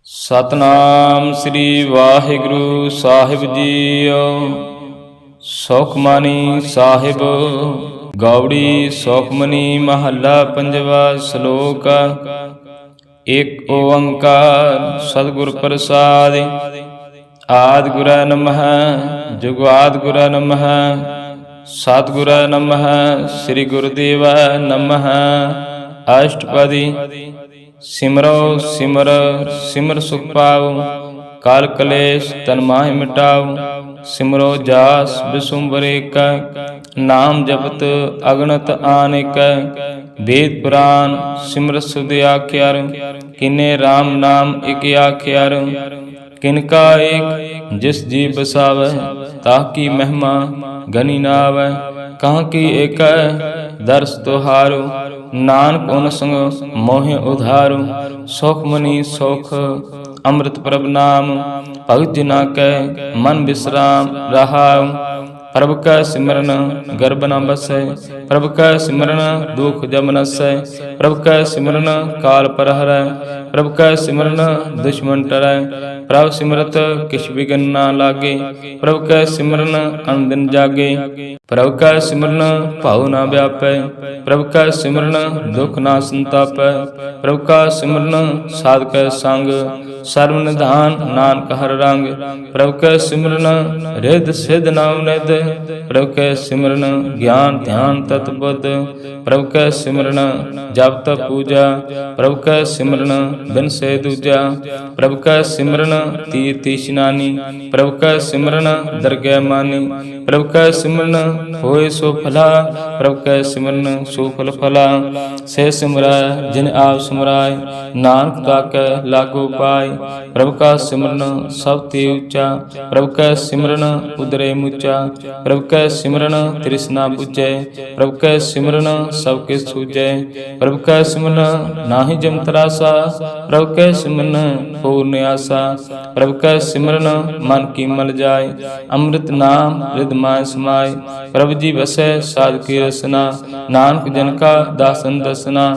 ਸਤਨਾਮ ਸ੍ਰੀ ਵਾਹਿਗੁਰੂ ਸਾਹਿਬ JIO. Sukhmani Sahib Gauri Sukhmani ਮਹੱਲਾ ਪੰਜਵਾ। ਸ਼ਲੋਕ ਇਕ ਓੰਕਾਰ ਸਤਿਗੁਰ ਪ੍ਰਸਾਦਿ। ਆਦਿ ਗੁਰੈ ਨਮః ਜੁਗਾਦਿ ਗੁਰੈ ਨਮঃ ਸਤਿਗੁਰੈ ਨਮঃ ਸ੍ਰੀ ਗੁਰਦੇਵੈ ਨਮঃ। ਅਸ਼ਟਪਦੀ। ਸਿਮਰੋ ਸਿਮਰ ਸਿਮਰ ਸੁਖ ਪਾਉ, ਕਾਲ ਕਲੇਸ਼ ਤਨ ਮਾਹਿ ਮਿਟਾਉ। ਸਿਮਰੋ ਜਾਸ ਬਿਸੁੰਬਰ ਏਕੈ, ਨਾਮ ਜਪਤ ਅਗਣਤ ਆਨੇਕੈ। ਵੇਦ ਪੁਰਾਨ ਸਿਮਰਤ ਸੁਧ ਆਖਿਆਰ, ਕਿਨੇ RAM ਨਾਮ ਇਕ ਆਖਿਆਰ। ਕਿਨਕਾ ਏਕ ਜਿਸ ਜੀ ਬਸਾਵੈ, ਤਾਹ ਕੀ ਮਹਿਮਾ ਗਨੀ ਨਾ ਆਵੈ। ਕਹਾਂ ਕੀ ਏਕੈ ਦਰਸ ਤੁਹਾਰੂ, ਨਾਨਕ ਓਨ ਸੰਗ ਮੋਹਿ ਉਧਾਰੂ। ਸੁਖ ਮਨੀ ਸੁਖ ਅੰਮ੍ਰਿਤ ਪ੍ਰਭ ਨਾਮ, ਭਗਤ ਜਿਨਾ ਕੈ ਮਨ ਬਿਸਰਾਮ ਰਹਾਉ। ਪ੍ਰਭ ਕੈ ਸਿਮਰਨ ਗਰਭ ਨ ਬਸੈ, ਪ੍ਰਭ ਕੈ ਸਿਮਰਨ ਦੁਖ ਜਮ ਨਸੈ। ਪ੍ਰਭ ਕੈ ਸਿਮਰਨ ਕਾਲ ਪਰ ਹਰੈ, ਪ੍ਰਭ ਕੈ ਸਿਮਰਨ ਦੁਸ਼ਮਨ ਟਰੈ। ਪ੍ਰਭ ਸਿਮਰਤ ਕਿਛ ਬਿਘਨ ਨਾ ਲਾਗੇ, ਪ੍ਰਭ ਕੈ ਸਿਮਰਨ ਅਨ ਦਿਨ ਜਾਗੇ। ਪ੍ਰਭ ਕੈ ਸਿਮਰਨ ਭਾਉ ਨਾ ਵਿਆਪੈ, ਪ੍ਰਭ ਕੈ ਸਿਮਰਨ ਦੁਖ ਨਾ ਸੰਤਾਪੈ। ਪ੍ਰਭ ਕਾ ਸਿਮਰਨ ਸਾਧ ਕੈ ਸੰਗ, ਸਰਬ ਨਿਧਾਨ ਨਾਨਕ ਹਰ ਰੰਗ। ਪ੍ਰਭ ਕੈ ਸਿਮਰਨ ਰਿਧ ਸਿਧ ਨਾਮ ਨਿਧ, ਪ੍ਰਭ ਕੈ ਸਿਮਰਨ ਗਿਆਨ ਧਿਆਨ ਤਤ ਬੁੱਧ। ਪ੍ਰਭ ਕੈ ਸਿਮਰਨ ਜਪ ਤਪ ਪੂਜਾ, ਪ੍ਰਭ ਕੈ ਸਿਮਰਨ ਬਿਨ ਸੇ ਦੂਜਾ। ਪ੍ਰਭ ਕੈ ਸਿਮਰਨ ਤੀਰਥ ਇਸ਼ਨਾਨੀ, ਪ੍ਰਭ ਕੈ ਸਿਮਰਨ ਦਰਗਹਿ ਮਾਨੀ। ਪ੍ਰਭ ਕੈ ਸਿਮਰਨ ਹੋਏ ਸੋ ਭਲਾ, ਪ੍ਰਭ ਕੈ ਸਿਮਰਨ ਸੋ ਫਲ ਫਲਾ। ਸੇ ਸਿਮਰੈ ਜਿਨ ਆਪ ਸਿਮਰਾਏ, ਨਾਨਕ ਤਾਕੈ ਲਾਗੋ ਪਾਏ। ਪ੍ਰਭ ਕਾ ਸਿਮਰਨ ਸਭ ਤੇ ਉੱਚਾ, ਪ੍ਰਭ ਕੈ ਸਿਮਰਨ ਉਦਰੇ ਮੁਚਾ। ਪ੍ਰਭ ਕੈ ਸਿਮਰਨ ਤ੍ਰਿਸ਼ਨਾ ਬੁਝੈ, ਪ੍ਰਭ ਕੈ ਸਿਮਰਨ ਸਭ ਕੇ ਸੂਝੈ। ਪ੍ਰਭ ਕੈ ਸਿਮਰਨ ਨਾਹੀ ਜਮ ਤਰਾਸਾ, ਪ੍ਰਭ ਕੈ ਸਿਮਰਨ ਪੂਰਨ ਆਸਾ। ਪ੍ਰਭ ਕੈ ਸਿਮਰਨ ਮਨ ਕੀ ਮਲ ਜਾਏ, ਅੰਮ੍ਰਿਤ ਨਾਮ ਰਿਦ ਮਾਹਿ ਸਮਾਏ। ਪ੍ਰਭ ਜੀ ਵਸੈ ਸਾਧ ਕੀ ਰਸਨਾ, ਨਾਨਕ ਜਨ ਕਾ ਦਾਸਨ ਦਸਨਾ।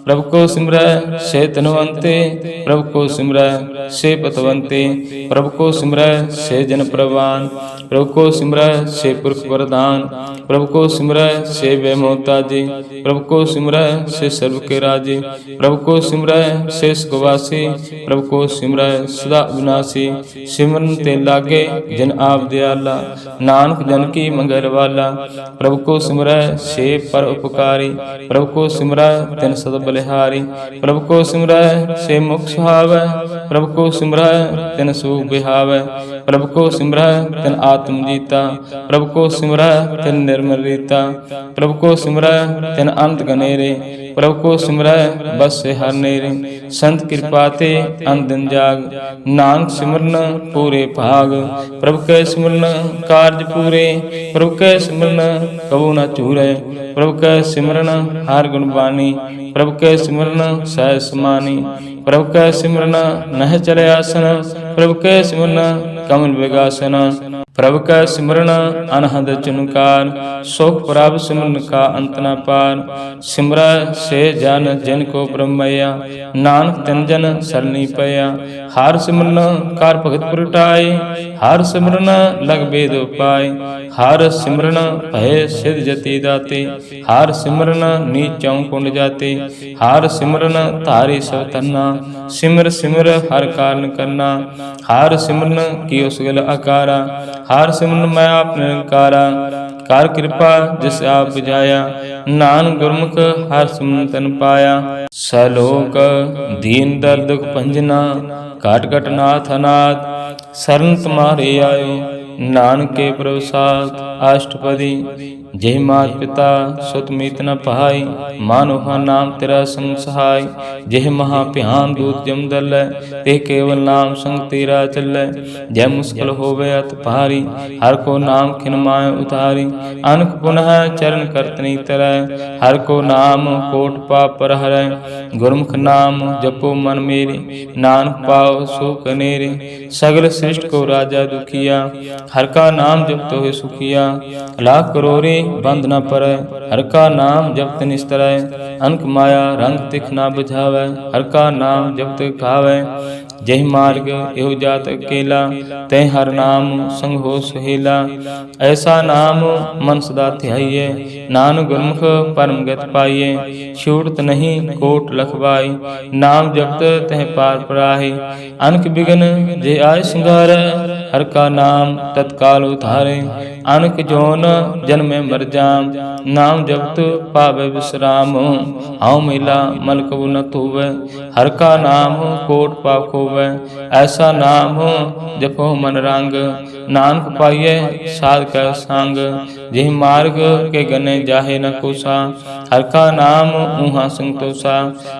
ਪ੍ਰਭ ਕੋ ਸਿਮਰੈ ਸੇ ਧਨਵੰਤੇ, ਪ੍ਰਭ ਕੋ ਸਿਮਰੈ ਸੇ ਪਤਵੰਤੇ। ਪ੍ਰਭ ਕੋ ਸਿਮਰੈ ਸੇ ਜਨ ਪ੍ਰਵਾਨ, ਪ੍ਰਭ ਕੋ ਸਿਮਰੈ ਸੇ ਪੁਰਖ ਪ੍ਰਧਾਨ। ਪ੍ਰਭ ਕੋ ਸਿਮਰੈ ਸੇ ਬੇ ਮੋਹਤਾਜੀ, ਪ੍ਰਭ ਕੋ ਸਿਮਰੈ ਸੇ ਸਰਬ ਕੇ ਰਾਜੇ। ਪ੍ਰਭ ਕੋ ਸਿਮਰੈ ਸੇ ਸੁਖਵਾਸੀ, ਪ੍ਰਭ ਕੋ ਸਿਮਰੈ ਸਦਾ ਅਬਿਨਾਸੀ। ਸਿਮਰਨ ਤੇ ਲਾਗੇ ਜਿਨ ਆਪ ਦਿਆਲਾ, ਨਾਨਕ ਜਨ ਕੀ ਮੰਗਲ ਵਾਲਾ। ਪ੍ਰਭ ਕੋ ਸਿਮਰੈ ਸੇ ਪਰ ਉਪਕਾਰੀ, ਪ੍ਰਭ ਕੋ ਸਿਮਰੈ ਤਿਨ ਸਦਾ ਬਲਿਹਾਰੀ। ਪ੍ਰਭ ਕੋ ਸਿਮਰੈ ਸੇ ਮੁਖ ਸੁਹਾਵੈ, ਪ੍ਰਭ ਕੋ ਸਿਮਰੈ ਤਿਨ ਸੂਖ ਬਿਹਾਵੈ। ਪ੍ਰਭ ਕੋ ਸਿਮਰੈ ਤਿਨ ਆਤਮ ਜੀਤਾ, ਪ੍ਰਭ ਕੋ ਸਿਮਰੈ ਤਿਨ ਨਿਰਮਲ ਰੀਤਾ। ਪ੍ਰਭ ਕੋ ਸਿਮਰੈ ਤਿਨ ਅੰਤ ਗਨੇਰੇ, ਪ੍ਰਭ ਕੋ ਸਿਮਰੈ ਬਸੈ ਹਰ ਨੇਰੇ। ਸੰਤ ਕਿਰਪਾ ਤੇ ਅਨ ਦਿਨ ਜਾਗ, ਨਾਨਕ ਸਿਮਰਨ ਪੂਰੇ ਭਾਗ। ਪ੍ਰਭ ਕੈ ਸਿਮਰਨ ਕਾਰਜ ਪੂਰੇ, ਪ੍ਰਭ ਕੈ ਸਿਮਰਨ ਕਬੂ ਨ ਝੂਰੈ। ਪ੍ਰਭ ਕੈ ਸਿਮਰਨ ਹਰ ਗੁਣ ਬਾਣੀ, ਪ੍ਰਭ ਕੈ ਸਿਮਰਨ ਸਹਿਜ ਸਮਾਨੀ। ਪ੍ਰਭ ਕੈ ਸਿਮਰਨ ਨਹਿ ਚਲੇ ਆਸਨ, ਪ੍ਰਭ ਕੈ ਸਿਮਰਨ ਕਮਲ ਵਿਗਾਸਨ। ਪ੍ਰਭ ਕੈ ਸਿਮਰਨ ਅਨਹਦ ਚੁਨਕਾਰ, ਸੁਖ ਪ੍ਰਭ ਸਿਮਰਨ ਕਾ ਅੰਤ ਨ ਪਾਰ। ਸਿਮਰੈ ਸੇ ਜਨ ਜਿਨ ਕੋ ਬ੍ਰਹਮਇਆ, ਨਾਨਕ ਤਿਨ ਜਨ ਸਰਣੀ ਪਇਆ। ਹਰ ਸਿਮਰਨ ਕਰ ਭਗਤ ਪ੍ਰਗਟਾਏ, ਹਰ ਸਿਮਰਨ ਲਗ ਬੇਦ ਉਪਾਏ। ਹਰ ਸਿਮਰਨ ਭਏ ਸਿਧ ਜਤੀ ਦਾਤੇ, ਹਰ ਸਿਮਰਨ ਨੀਚਉ ਕੁੰਡ ਜਾਤੇ। ਹਰ ਸਿਮਰਨ ਧਾਰੀ ਸਭ ਧੰਨਾ, ਸਿਮਰ ਸਿਮਰ ਹਰ ਕਾਰਨ ਕਰਨਾ। ਹਰ ਸਿਮਰਨ ਕੀਓ ਸਗਲ ਆਕਾਰਾ, ਹਰ ਸਿਮਰਨ ਮੈਂ ਆਪ ਨਿਰੰਕਾਰਾ। ਕਰ ਕਿਰਪਾ ਜਿਸ ਆਪ ਬੁਝਾਇਆ, ਨਾਨਕ ਗੁਰਮੁਖ ਹਰ ਸਿਮਰਨ ਤਨ ਪਾਇਆ। ਸਲੋਕ ਦੀਨ ਦਰਦ ਦੁਖ ਭੰਜਨਾ, ਘਟ ਘਟ ਨਾਥ ਅਨਾਥ। ਸਰਨ ਤੁਮਾਰੇ ਆਇਓ, ਨਾਨਕ ਕੇ ਪ੍ਰਸਾਦ। ਅਸ਼ਟਪਦੀ। ਜੇ ਮਾਤ ਪਿਤਾ ਸੁਤ ਮੀਤ ਨ ਪਾਈ, ਮਾਨੁਹਾ ਨਾਮ ਤੇਰਾ ਸੰਗ ਸਹਾਈ। ਜਿਹ ਮਹਾ ਭਿਆਨ ਦੂਤ ਜਮ ਦਲੈ, ਤੇ ਕੇਵਲ ਨਾਮ ਸੰਗ ਤੇਰਾ ਚੱਲੈ। ਜੈ ਮੁਸਕਲ ਹੋਵੇ ਅਤ ਭਾਰੀ, ਹਰ ਕੋ ਨਾਮ ਖਿਨ ਮਾਹਿ ਉਤਾਰੀ। ਅਨਕ ਪੁਨਹ ਚਰਨ ਕਰਤ ਨੀ ਤਰੈ, ਹਰ ਕੋ ਨਾਮ ਕੋਟ ਪਾਪ ਪਰ ਹਰੈ। गुरमुख नाम जपो मन मेरे, नानक पाओ सुख नेरे। सगल सृष्टि को राजा दुखिया, हर का नाम जपत होए सुखिया। लाख करोड़े बंद न पड़ै, हर का नाम जपत निस्तरै। अनक माया रंग तिख ना बुझावै, हर का नाम जपत खावै। जहि मार्ग एहो जात अकेला, तै हर नाम संग हो सुहेला। ऐसा नाम मन सदा ध्याइए, नानक गुरमुख परम गति पाइए। छूटत नहीं कोट लखवाई, नाम जपत तह पार पराहि। अनक बिघन जे आय सिंगारै, हर का नाम तत्काल उधारे। अनक जोन जन्मे मर जाम, नाम जपत पावै विश्राम। हऊँ मैला मल कबू न धोवै, हर का नाम कोट पाप खोवै। ऐसा नाम जपो मन रंग, नानक पाइयै साध कै संग। जिह मार्ग के गने जाहे न कोसा, हर का नाम ऊहा संतोषा।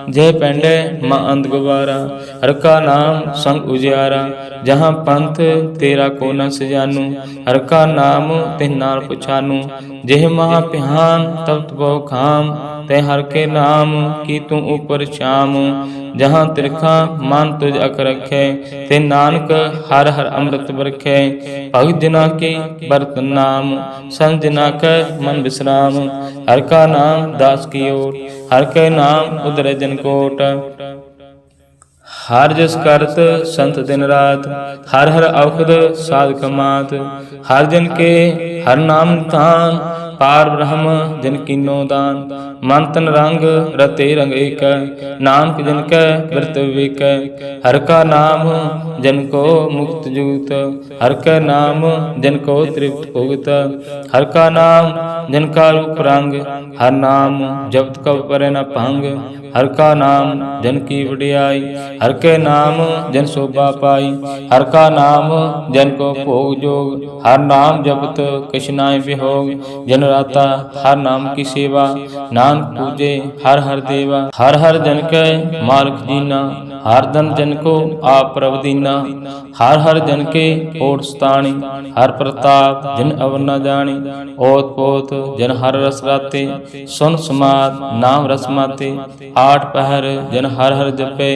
जय पेंडे माँ अंध गवारा, हर का नाम संग उजियारा। जहाँ पंथ तेरा को न सजानू, हर का नाम तिह नाल पुछानू। जेह महा पिहान तब बहु खाम, तै हर के नाम की तू ऊपर श्याम। जहाँ तिरखा मान तुझ अक रखे, ते नानक हर हर अमृत बरखे। भगत जना के बरत नाम, संत जना के मन विश्राम। हर का नाम दास की ओट, हर के नाम उदर जन कोट। हर जस करत संत दिन रात, हर हर औखद साध कमात। हर जन के हर नाम निधान, पार ब्रह्म जन कीनो दान। मन तन रंग रते रंग एक, नानक जन कै व्रत विवेक। हर का नाम जन को मुक्त जुगत, हर का नाम जन को तृप्त भुगत। हर का नाम जन का रूप रंग, हर नाम जपत कब परै न भंग। हर का नाम जन की वडियाई, हर के नाम जन शोभा पाई। हर का नाम जन को भोग जोग, हर नाम जपत कछ नाय वियोग। जन राता हर नाम की सेवा, नानक पूजे हर हर देवा। हर हर जन के मार्ग जीना, हर धन जन को आप प्रभ दीना। हर हर जन के ओट स्थानी, हर प्रताप जन अवर न जानी। ओत पोत जन हर रस राते, सुन समाद नाम रस माते। आठ पहर जन हर हर जपे,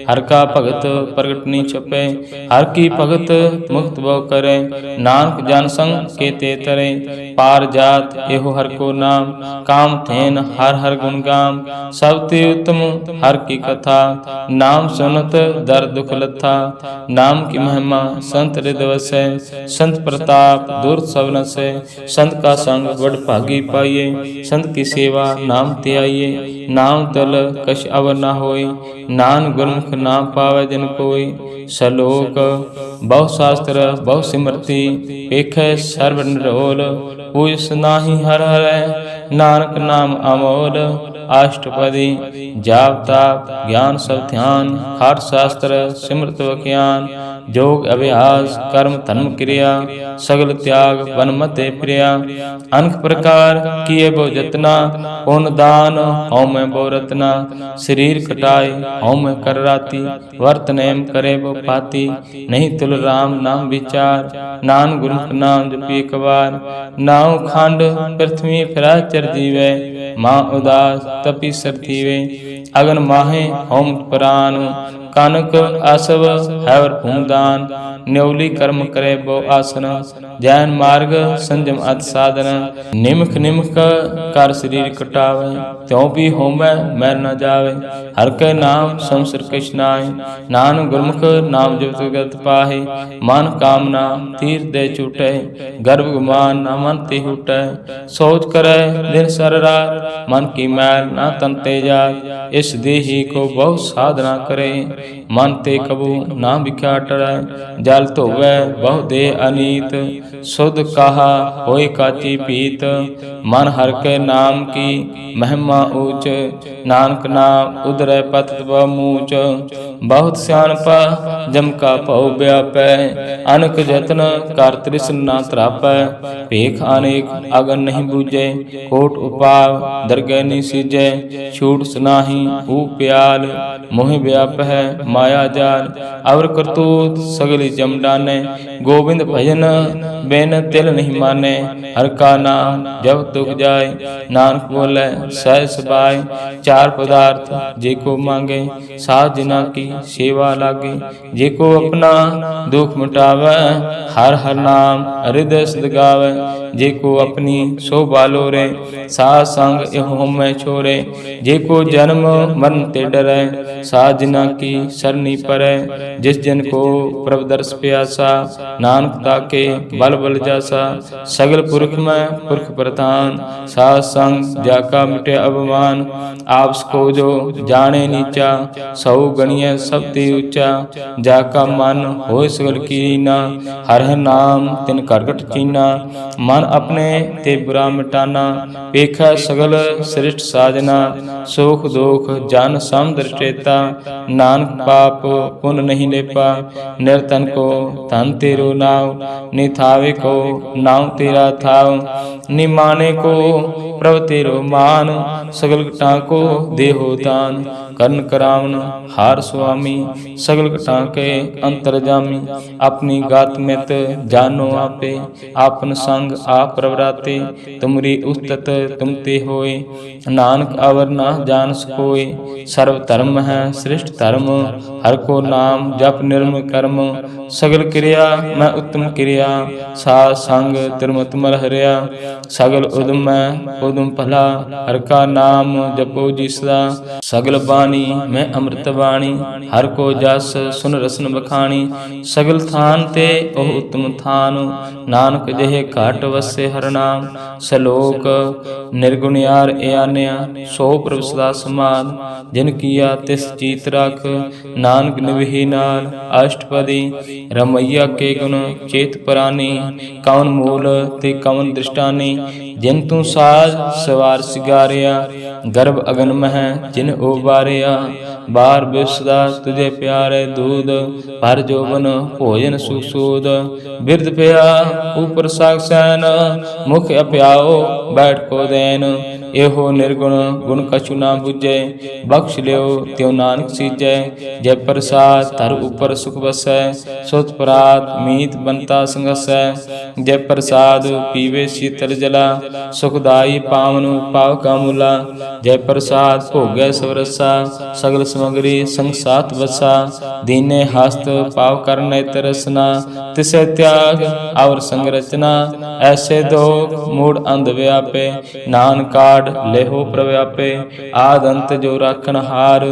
हर का भगत प्रगट नी छपे। हर की भगत मुक्त भव करे, नानक जन संग के ते तरे। पार जात एहो हर को नाम, काम थेन हर हर गुण गाम। सब ते उत्तम हर की कथा, नाम सुनत दर दुख लथा। नाम की महिमा संत हृदय वसै, संत प्रताप दूर सब नसै। संत का संग बड़ भागी पाइये, संत की सेवा नाम ते आइये। नाम तल कछ अवर न होय, नान गुरमुख नाम पावै जन कोय। सलोक बहु शास्त्र बहु सिमरति, पेखै सर्व निरोल। पूज नाहि हर हरै, नानक नाम अमोल। अष्टपदी जाप ताप ज्ञान सब ध्यान, हर शास्त्र सिमरत बख्यान। जोग अभ्यास कर्म धर्म क्रिया, सगल त्याग वन मते प्रिया। अनक प्रकार किए बो जतना, पुन दान हऊँ मैं बो रतना। शरीर कटाए हऊँ मैं कर राती, वर्त नेम करे बो पाती। नहीं तुल राम नाम विचार, नान गुरमुख नाम जपी एक बार। नाउ खंड पृथ्वी फिरा चर जीवे, माँ उदास तपी सरतीवे। अगन माहे होम प्राण, कानक आसव हैवर भूमदान। न्योली कर्म करे बो आसन, जैन मार्ग संजम अत साधन। निमख निमख कर शरीर कटावे, त्यों भी होमै मैल न जावे। हर के नाम संसर कछ नाय, नान गुरमुख नाम जपत गत पाहे। मन कामना तीर दे छूटे, गर्भ गुमान न मन ते हुटे। सोच करे दिन सर रात, मन की मैल न तन ते जात। इस देही को बहु साधना करे, मन ते कबू ना बिख्या टरै। जल धोवै बहु देह अनीत, शुद्ध कहा होय काची पीत। मन हर के नाम की महिमा ऊंच, नानक नाम उदरै पतत बहु मूच। बहुत स्यानपा जम का भव व्यापै, अनक जतन कर तृष्ण ना त्रापै। भेख अनेक अगन नहीं बूझे, कोट उपाय दरगह नहीं सीजै। छूट सुनाही ऊ प्याल मोह व्याप है, माया जाल। अवर करतूत सगली जम डाने, गोविंद भजन बिन तिल नहीं माने। हर का नाम जब तुक जाए, नानक बोले सहज सबाय। चार पदार्थ जेको मांगे, साध जिना की सेवा लागे। जेको अपना दुख मिटावे, हर हर नाम हृदय सद गावे। जेको अपनी सो बालो रे, साध संग एहो मैं छोरे। जेको जन्म मरण ते डरै, साध जिना की सरनी परै। जिस जन को प्रभ दर्श प्यासा, नानक ताके बल बल जासा। सगल पुरख में पुरख प्रधान, साध संग जाका मिटे अभिमान। आपस को जो जाने नीचा, सौ गणिय सब ते ऊंचा। जाका मन होय सगल कीना, हर हर नाम तिन करकट कीना। मन अपने ते बुरा मिटाना, पेखा सगल श्रेष्ठ साजना। सुख दुख जन समुद्र चेता, नानक पाप पुन नहीं लेपा। निर्धन को धन तेरो नाव, निथावे को नाम तेरा थाव। निमाने को प्रभ तेरो मान, सगल घटा को देहो दान। कर्ण करावन हार स्वामी, सगल घटा के अंतरजामी। अपनी गात मित जानो आपे, आपन संग आप प्रवराते। तुमरी उस्तत तुम ते होए, नानक अवर ना जान सकोए। सर्व धर्म है श्रेष्ठ धर्म, हर को नाम जप निर्मल कर्म। सगल क्रिया मैं उत्तम क्रिया, साध संग तिरमत मल हरिया। सगल उदम मैं उदम भला, हर का नाम जपो जी सदा। सगल बानी मैं अमृत बाणी, हर को जस सुन रसन बखानी। सगल थान ते ओह उत्तम थान, नानक जहे घाट वसे हर नाम। सलोक निर्गुण यार एआन्या, सो प्रभ सदा समान। जिन किया तिस चीत राख, नानक निवहि नाल। अष्टपदी रमैया के गुण चेत परानी, कवन मूल ते कवन दृष्टानी। जिन तू साज सवार सिगारिया, गर्भ अगन मह जिन उबारिया। बार बिसदा तुझे प्यारे दूध, भर जोबन भोजन सुसूद। बिरद पिया ऊपर साक्षैन, मुख अप्याओ बैठ को देन। एहो निर्गुण गुण कछु ना बुझे, बख्श लियो त्यों नानक सीजै। जय प्रसाद धर ऊपर सुख बसै, सुत परात मीत बनता संगसै। जय प्रसाद पीवे शीतल जला, सुखदाई पावन पाव का मूला। जय प्रसाद भोगै सवरसा, सगल समग्री संग साथ बसा। दीने हस्त पाव कर नेत्र रसना, तिसे त्याग और संरचना। ऐसे दो मूड अंध व्यापे, नान काढ़ लेहो प्रव्यापे। आद अंत जो राखन हार,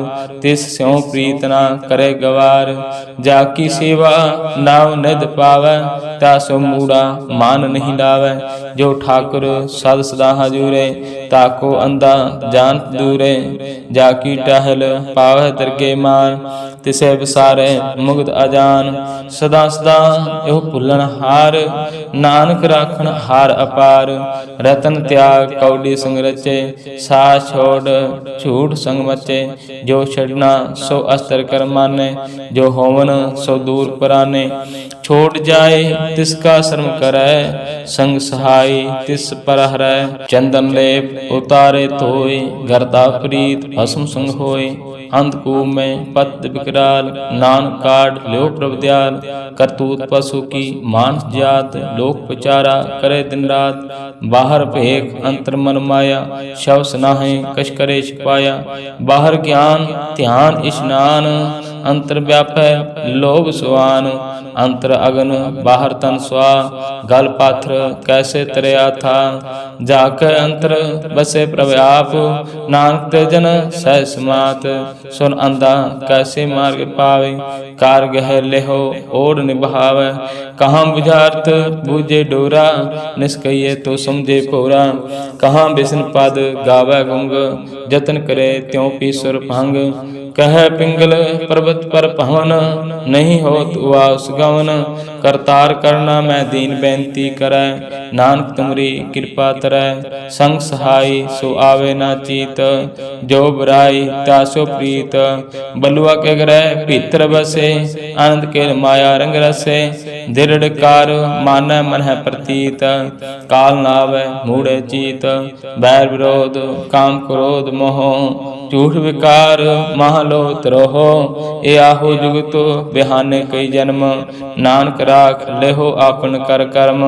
तिस स्यों प्रीत ना करे गवार। जाकी सेवा नाव निध पावै, तासो मूड़ा मान नहीं लावै। जो ठाकुर सद सदा हजूरे, ताको अंधा जानत दूरे। जाकी टहल पावै दरगे मान, तिसे विसारे मुग्ध अजान। सदा सदा एहो भुलन हार, नानक राखन हार अपार। रतन त्याग कौड़ी संग रचे, साथ छोड़ झूठ संग मचे। जो छड़ना सो अस्त्र कर माने, जो होवन सो दूर पराने। छोड़ जाए तिसका शर्म करे, संग सहाय तिस पर हरै। चंदन लेप उतारे धोए, गर्दा प्रीत भस्म संग होए। अंधकूप में पत विकराल, नान काट ल्यो प्रभ दयाल। करतूत पशु की मानस जात, लोक प्रचारा करे दिन रात। बाहर भेख अंतर मन माया, शव सनाहे कश करे छिपाया। बाहर ज्ञान ध्यान स्नान, अंतर व्यापै लोभ सुआन। अंतर अगन बाहर तन स्वा, गल पाथर कैसे तरया था। जाके अंतर बसे प्रभ आप, नानक ते जन सह समात। सुन अंधा कैसे मार्ग पावे, कार गह लेहो ओढ़ निभावे। कहाँ बुझार्थ बूझे डोरा, निष्कइये तो समझे पोरा। कहाँ बिसन पद गावे गुंग, जतन करे त्यों पीसुर भंग। कह पिंगल पर्वत पर पवन, नहीं होत उवास गवन। करतार करना मैं दीन बेनती करै, नानक तुमरी कृपा तरै। संग सहाय सो आवे ना चीत, जो बुराई तासो प्रीत। बलुआ के ग्रह भीतर बसे, आनंद के माया रंग रसे। दृढ़ कार मानै मन है प्रतीत, काल नावे मूढ़े चीत। बैर विरोध काम क्रोध मोह, ਝੂਠ ਵਿਕਾਰ ਮਹਾਲੋ ਤਰੋਹੋ। ਇਹ ਆਹੋ ਜੁਗਤ ਬਿਹਾਨੇ ਕਈ ਜਨਮ, ਨਾਨਕ ਰਾਖ ਲਿਹੋ ਆਪਨ ਕਰ ਕਰਮ।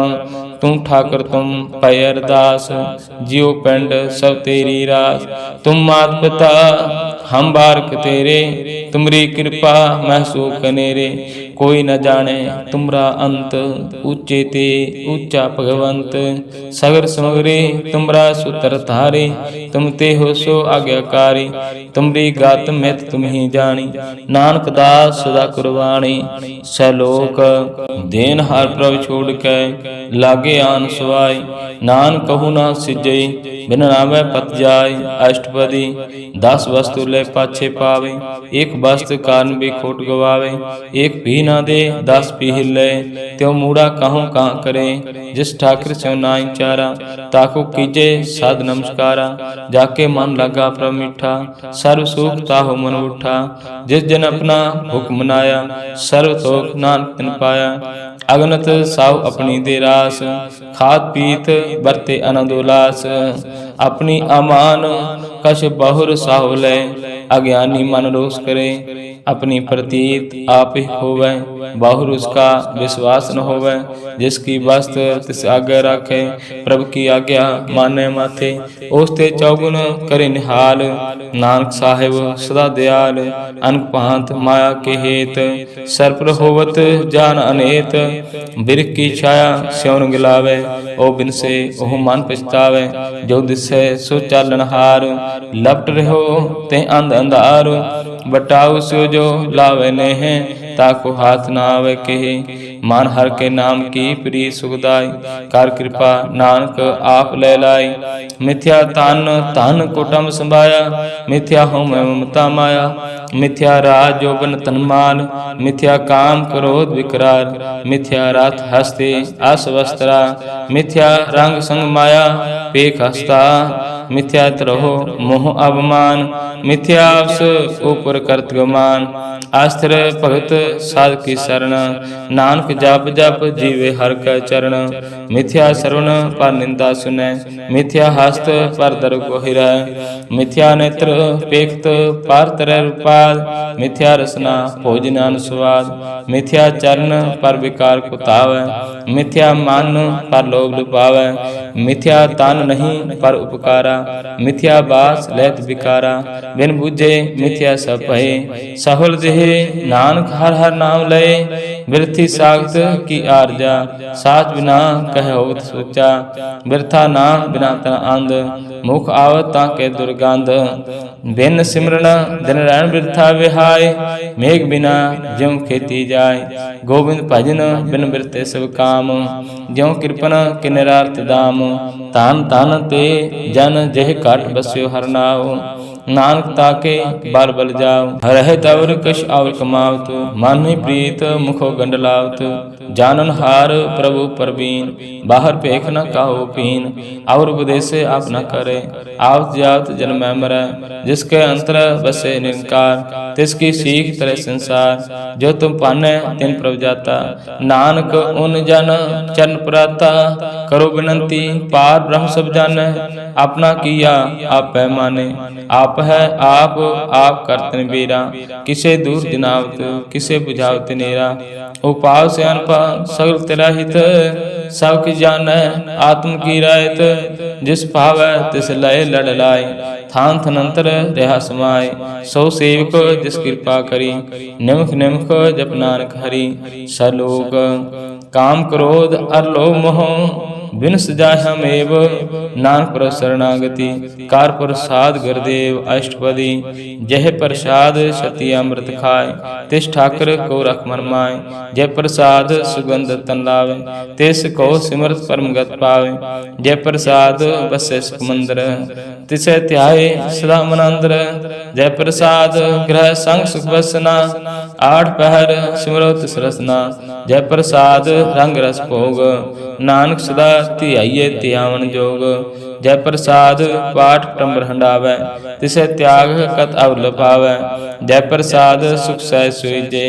तुम ठाकुर तुम पय अरदास, जियो पिंड सब तेरी रास। तुम मात पिता हम बारक तेरे, तुमरी कृपा मैं सो कनेरे। कोई न जाने तुमरा अंत, ऊंचे ते ऊंचा भगवंत। सगर समगरे तुमरा सूत्र धारे, तुम ते हो सो आज्ञाकारी। तुमरी गात मित तुम ही जानी, नानक दास सदा कुर्बानी। सलोक देन हार प्रभ छोड़ के, लागे आन सुवाई। नान कहू ना सिजई, बिन नामे पत जाय। अष्टपदी 10 वस्तु ले पाछे पावे, एक वस्तु कारण भी खोट गवावे। एक भी ना दे 10 पी हिले, त्यों मूड़ा कहूँ कहाँ करे। जिस ठाकुर से नाई चारा, ताको कीजे साध नमस्कारा। जाके मन लगा प्रभ मीठा, सर्व सुख ताहो मन उठा। जिस जन अपना हुक्म मनाया, सर्व तोख नानक तिन पाया। अगनत साहु अपनी दे रास, खात पीत बरते आनंद उल्लास। अपनी अमान कछ बहुर साहु ले, अज्ञानी मन रोष करे। अपनी प्रतीत आप ही होवे, बहुर उसका विश्वास न होवे। जिसकी वस्तु तिस आगे रखे, प्रभु की आज्ञा माने माथे। ओस्ते चौगुन करे निहाल, नानक साहिब सदा दयाल। अनक भांत माया के हेत, सर्पर होवत जान अनेत। बिरख की छाया स्योन गिलावे, ओ बिन से ओह मन पछतावे। जो दिसे सो चालन हार, लपट रहो ते अंध अंधार। बटाऊ सो जो लावे नेह, ताको हाथ ना आवे कहे। मान हर के नाम की प्रिय सुखदाई, कर कृपा नानक आप ले लाई। मिथ्या तन धन कुटुंब संभाया, मिथ्या हो ममता माया। मिथ्या राज जोबन तनमाल, मिथ्या काम क्रोध विकराल। मिथ्या रथ हस्ते असवस्त्रा, मिथ्या रंग संग माया पेख हस्ता। मिथ्या तरहो मोह अवमान, मिथ्या अवस ऊपर करत गमान। आस्त्र भगत साध की शरण, नानक जप जप जीवे हर का चरण। मिथ्या श्रवण पर निंदा सुनै, मिथ्या हस्त पर दर को हिरै। मिथ्या नेत्र पेखत पर तरह रूपाल, मिथ्या रसना भोजन अनुस्वाद। मिथ्या चरण पर विकार को तावै, मिथ्या मन पर लोभ लुभावै। मिथ्या तन नहीं पर उपकारा, मिथ्या बास लैत विकारा। बिन बुझे मिथ्या सब भये, सहुल देह नानक हर हर नाम लय। बिरथी सागत की आरजा, साच बिना कह होत सोचा। बिरथा नाम बिना तन अंध, मुख आवत ताके दुर्गंध। बिन सिमरन दिन रैन बिरथा विहाय, मेघ बिना ज्यों खेती जाय। गोविंद भजन बिन बिरते सब काम, ज्यों कृपन के निरार्थ दाम। तान तान ते जन जेह काट बस्यो हर नाव, नानक ताके बार बल जाओ। रहे तवर कश और कमावत, मन ही प्रीत मुखो गंडलावत। जानन हार प्रभु परबीन, बाहर पेख न काहो पीन। और उपदेश आप न करे, आवत जावत जन्म मरै। जिसके अंतर बसे निरंकार, तिसकी सीख तरह संसार। जो तुम पाने तिन प्रभ जाता, नानक उन जन चरण पुराता। करो विनंती पार ब्रह्म सब जाने, अपना किया आप पैमाने। आप है आप करतन बेरा, किसे दूर दिनावत किसे बुझावत नेरा। उपाव से अनपा सगल तेरा हित, सब की जानै आत्म की रायत। जिस भावै तिस लय लड़ लाय, थान थनंतर रहा समाय। सो सेवक जिस कृपा करी, निमख निमख जप नानक हरि। सलोक काम क्रोध अर लोभ मोह, बिन सजाय हमेव नानक पर शरणागति। कार प्रसाद गुरुदेव अष्टपदी, जय प्रसाद सती अमृत खाय। तिस ठाकुर को रख मन माय, जय प्रसाद सुगंध तन लावे। तिस को सिमरत परम गत पावे, जय प्रसाद बसे सुख मंदिर। तिसे त्याय सदा मन अंदर, जय प्रसाद ग्रह संग सुख बसना। 8 पहर सिमरो तिस रसना, जय प्रसाद रंग रस भोग। नानक सदा धियाइए त्यावन जोग। जय प्रसाद पाठ प्रंबर हंडावै, तिसे त्याग कत अवल पावै। जय प्रसाद सुख सह सुईजे,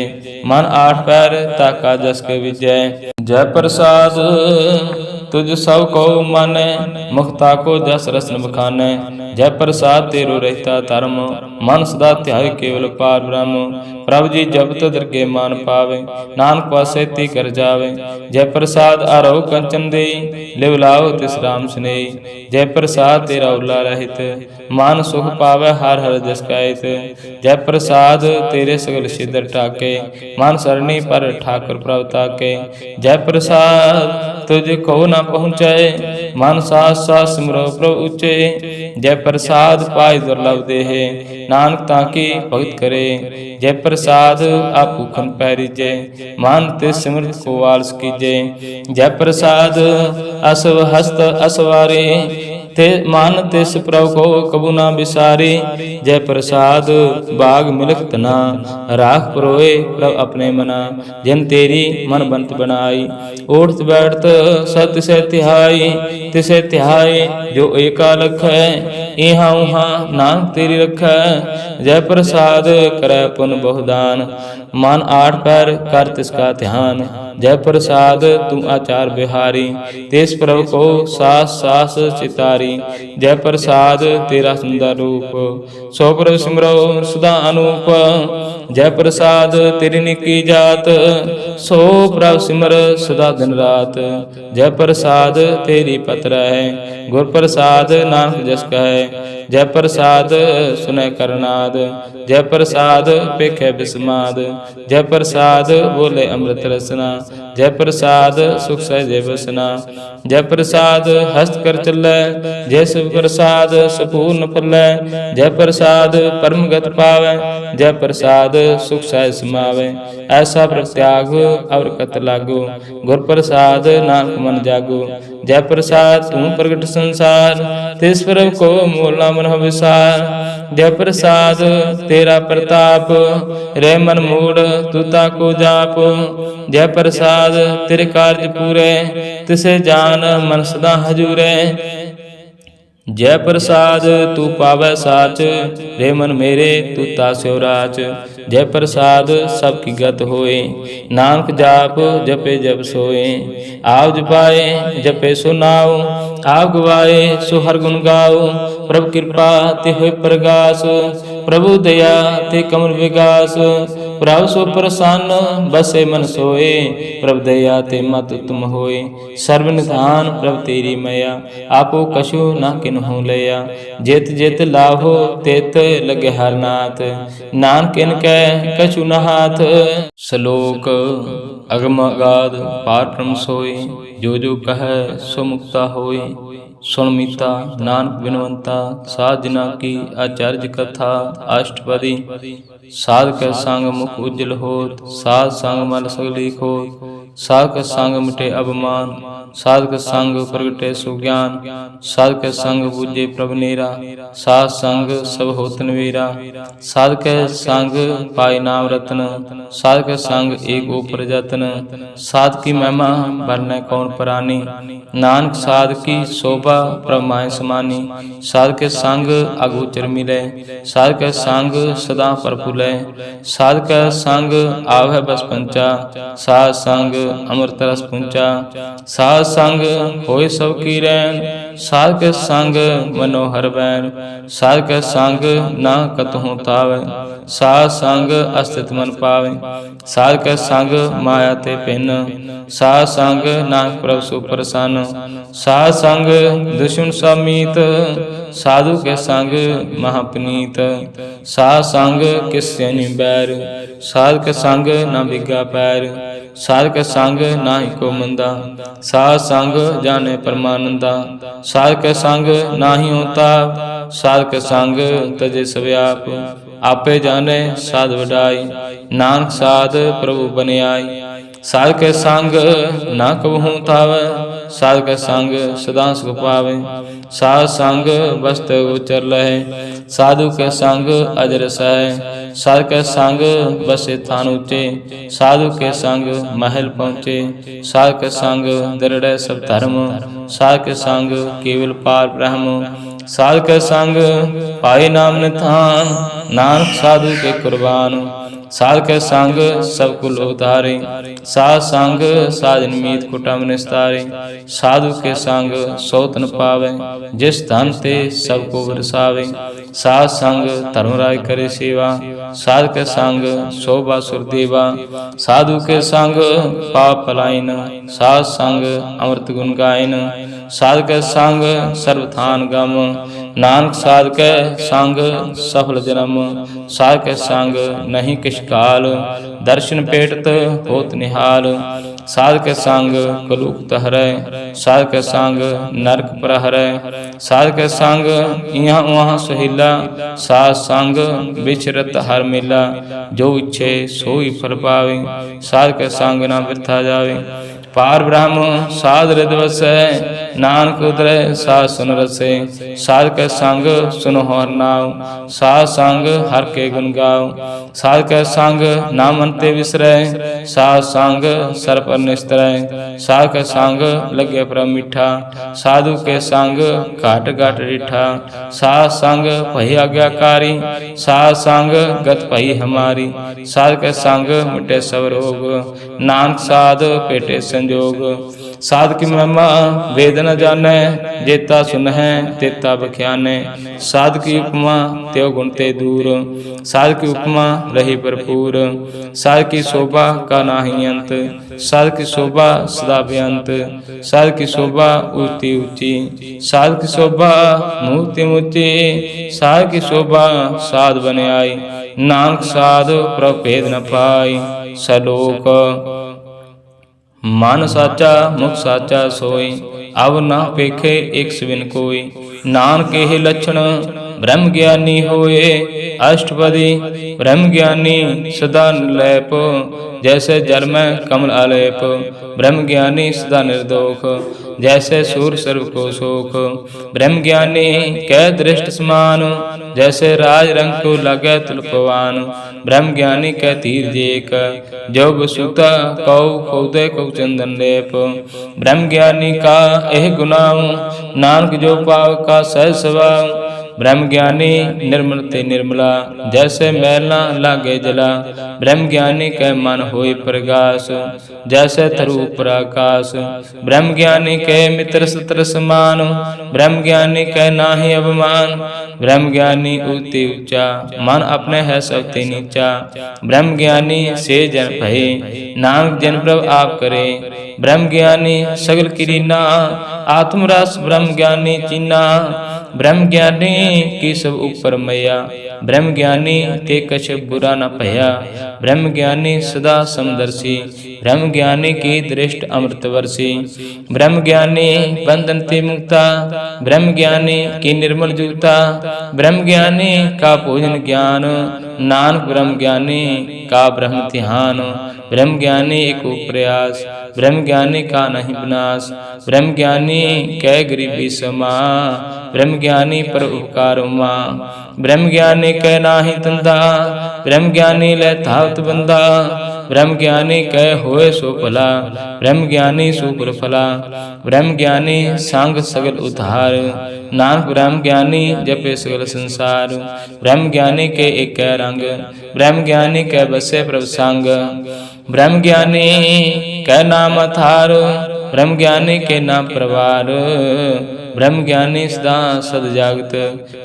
मन 8 पैर ताका जस के विजय। जय प्रसाद तुझ सब को मानै, मुक्ता को जस रसन बखानै। जय प्रसाद तेरो रहता धर्म, मन सदा ध्याय केवल पार ब्रह्म। प्रभु जी जब तो दरगे मान पावे, नानक पासे ती कर जावे। जय प्रसाद आरो कंचन दे, लिव लाओ तिस राम स्नेही। जय प्रसाद तेरा उला रहित, मान सुख पावे हर हर जस कहत। जय प्रसाद तेरे सगल सिद्धर टाके, मान सरणी पर ठाकुर प्रभु ताके। जय प्रसाद तुझ को न पहुँचे, मन सास सास सिमरो प्रभु उच्चे। जय प्रसाद पाय दुर्लभ देहे, नानक ताकी भगत करे। जय प्रसाद आप भूखन पैरीजे, मान ते सिमरत को वालस कीजे। जय प्रसाद असव हस्त असवारे, ते मान तिस प्रभु को कबू ना बिसारी। जय प्रसाद बाग मिलक तना, राख परोए प्रभु अपने मना। जिन तेरी मन बंत बनाई, उठत बैठत सत तिसे तिहाई। तिसे तिहाई जो एका लख है, इहाँ उहाँ नानक तेरी रखै। जय प्रसाद करे पुन बहुदान, मान आठ पैर कर तिसका ध्यान। जय प्रसाद तुम आचार बिहारी, तेस प्रभु को सास सास चितारी। जय प्रसाद तेरा सुंदर रूप, सो प्रभु सिमरो सदा अनूप। जय प्रसाद तेरी निकी जात, सो प्रभु सिमर सदा दिन रात। जय प्रसाद तेरी पत्र है, गुर प्रसाद नानक जस कहे। जय प्रसाद सुनय करनाद, जय प्रसाद पेखे बिस्माद। जय प्रसाद बोले अमृत रसना, जय प्रसाद सुख सहजे बसना। जय प्रसाद हस्त कर चलै, जय शिव प्रसाद सपूर्ण फलै। जय प्रसाद परम गत पावै, जय प्रसाद सुख सहज समावै। ऐसा प्रत्याग और कत लागो, गुर प्रसाद नानक मन जागो। जय प्रसाद तू प्रगट संसार, तिस प्रभु को मूल ना मन विसार। जय प्रसाद तेरा प्रताप, रे मन मूड तू ताको जाप। जय प्रसाद तेरे कार्य पूरे, तिसे जान मन सदा हजूरे। जय प्रसाद तू पावै साच, रे मन मेरे तू तास्यो राच। जय प्रसाद सबकी गत होए, नानक जाप जपे जब सोए। आप जपाए जपे सो नाओ, आप गवाए सो हर गुण गाओ। प्रभु कृपा ते होय प्रगास, प्रभु दया ते कमल विगास। प्रभु सो प्रसन्न बसे मन सोए, प्रभु दया ते मत तुम होए। सर्व निधान प्रभु तेरी मैया, आपो कछु ना किन्हु लया। जेत जेत लाभो तेत लगे हर नाथ, नानक इनकै कछु न हाथ। श्लोक अगम अगाध पार ब्रह्म सोई, जो जो कहे सो मुक्ता होई। सुन मीता नानक बिनवंता, साध जना की आचार्य कथा। अष्टपदी साध के संग मुख उज्जवल होत, साध संग मल सगली खोत। साध के संग मिटे अभिमान, साध के संग प्रगटे सुज्ञान। साध के संग पूजे प्रभु नीरा, साध संग सब होत नवीरा। साध के संग पाई नाम रत्न, साध के संग एक ऊपर जतन। साध की महिमा बरने कौन प्राणी, नानक साध की शोभा प्रभु माय समानी। साध के संग अगोचर मिले, साध के संग सदा प्रफुल्ले। साध के संग आवै बस पंचा, साध संग अमृत रस पुंचा। साध संग होय सब की रैन, साध के संग मनोहर बैन। साध के संग ना कतहु तावै, साध संग अस्तित्व मन पावे। साध के संग माया ते भिन्न, साध संग नानक प्रभु सुप्रसन्न। साध संग दुश्मन सब मीत, साधु के संग महापनीत। साध संग किससे नि बैर, साध के संग ना बिगा पैर। साध के संग नाहि को मंदा, साध संग जाने परमानंदा। साध के संग नाहि होता, साध के संग तजे सब आप। आपे जाने साध वडाई, नानक साध प्रभु बने आई। साध के संग ना कबहु थावै, साध के संग सदा सुख पावे। साध संग वस्त उचर लहे, साधु के संग अजर सह। साध के संग बसे थान ऊंचे, साधु के संग महल पहुँचे। साध के संग दृढ़ सब धर्म, साध के संग केवल पार ब्रह्म। साध के संग पाए नाम निधान, नानक साधु के कुर्बान। साध के संग सब कुल उतारे, साध संग साजन मीत कुटुम्ब निस्तारे। साधु के संग सौतन पावे, जिस धन ते सबको बरसावे। साध संग धर्मराज करे सेवा, साध के संग शोभा सुरदेवा। साधु के संग पाप पलायन, साध संग अमृत गुण गायन। साध के संग सर्वथान गम, नानक साध के संग सफल जन्म। साध के संग नहीं किछ काल, दर्शन पेटत होत निहाल। साध के संग कलुक हरै, साध के संग नरक प्रहरै। साध के संग यहाँ वहाँ सुहीला, साध संग विचरत हर मिला। जो इच्छे सोई फल पावे, साध के संग ना वृथा जावे। पार ब्रह्म साध हृद वसै, नानक उदरै साध सुन रसै। साध के संग सुनो हर नाम, साध संग हर के गुण गाओ। साध के संग नाम अंते विसरै, साध संग सर पर निस्तरै। साध के संग लगे परम मीठा, साधु के संग घाट घाट रिठा। साध संग भई आज्ञाकारी, साध संग गत भई हमारी। साध के संग मिटे सब रोग, नानक साध पेटे संजोग। साध की महिमा वेद न जानै, जेता सुनहै तेता बख्यानै। साध की उपमा त्यो गुण ते दूर, साध की उपमा रही भरपूर। साध की शोभा का नाही अंत, साध की शोभा सदा बेअंत। साध की शोभा ऊंची ऊंची, साध की शोभा मूर्ति ऊंची। साध की शोभा साध बन आई, नानक साध प्रभेद न पाई। सलोक मन साचा मुख साचा सोई, अब न पेखे एक सबिन कोई। नानक के लक्षण ब्रह्म ज्ञानी होए, अष्टपदी ब्रह्म ज्ञानी सदा निर्लैप। जैसे जल में कमल आलेप, ब्रह्म ज्ञानी सदा निर्दोष। जैसे सूर्य सर्व को शोक, ब्रह्म ज्ञानी कै दृष्ट समान। जैसे राज रंग को लगे तुलपवान, ब्रह्म ज्ञानी कै तीर जेक। जो बसुता कौ खोदे कौ चंदन लेप, ब्रह्म ज्ञानी का एह गुनाऊ। नानक जो पाव का सह स्वभाव, ब्रह्म ज्ञानी निर्मल ते निर्मला। जैसे मैल ना लागे जला, ब्रह्म ज्ञानी कै मन होए प्रकाश। जैसे तरु ऊपर आकाश, ब्रह्म ज्ञानी कै मित्र सत्र समान। ब्रह्म ज्ञानी कै नाहि अभिमान, ब्रह्म ज्ञानी ऊती ऊंचा। मन अपने है सबते नीचा, ब्रह्म ज्ञानी से जन भये। नानक जन प्रभ आप करे, ब्रह्म ज्ञानी सगल किरीना। आत्मरस ब्रह्म ज्ञानी चीना, ब्रह्म ज्ञानी की सब ऊपर मैया। ब्रह्म ज्ञानी ते कछ बुरा न भया, ब्रह्म ज्ञानी सदा समदर्शी। ब्रह्म ज्ञानी की दृष्ट अमृत वर्षी, ब्रह्म ज्ञानी बंधन ते मुक्ता। ब्रह्म ज्ञानी की निर्मल जूता, ब्रह्म ज्ञानी का भोजन ज्ञान। नानक ब्रह्म ज्ञानी का ब्रह्म ध्यान। ब्रह्म ज्ञानी एक प्रयास, ब्रह्म ज्ञानी का नहीं विनाश। ब्रह्म ज्ञानी कै गरीबी समा, ब्रह्म ज्ञानी पर उपकार उमा। ब्रह्म ज्ञानी कै नाहि तंदा, ब्रह्म ज्ञानी ले धावत बंदा। ब्रह्म ज्ञानी कै होए सो भला, ब्रह्म ज्ञानी सुपुर फला। ब्रह्म ज्ञानी सांग सगल उद्धार, नानक ब्रह्म ज्ञानी जपे सगल संसार। ब्रह्म ज्ञानी के एक रंग, ब्रह्म ज्ञानी कै बसे प्रभ संग। ब्रह्म ज्ञानी कै नाम अथार, ब्रह्म ज्ञानी के नाम प्रवार। ब्रह्म ज्ञानी सदा सद जागत,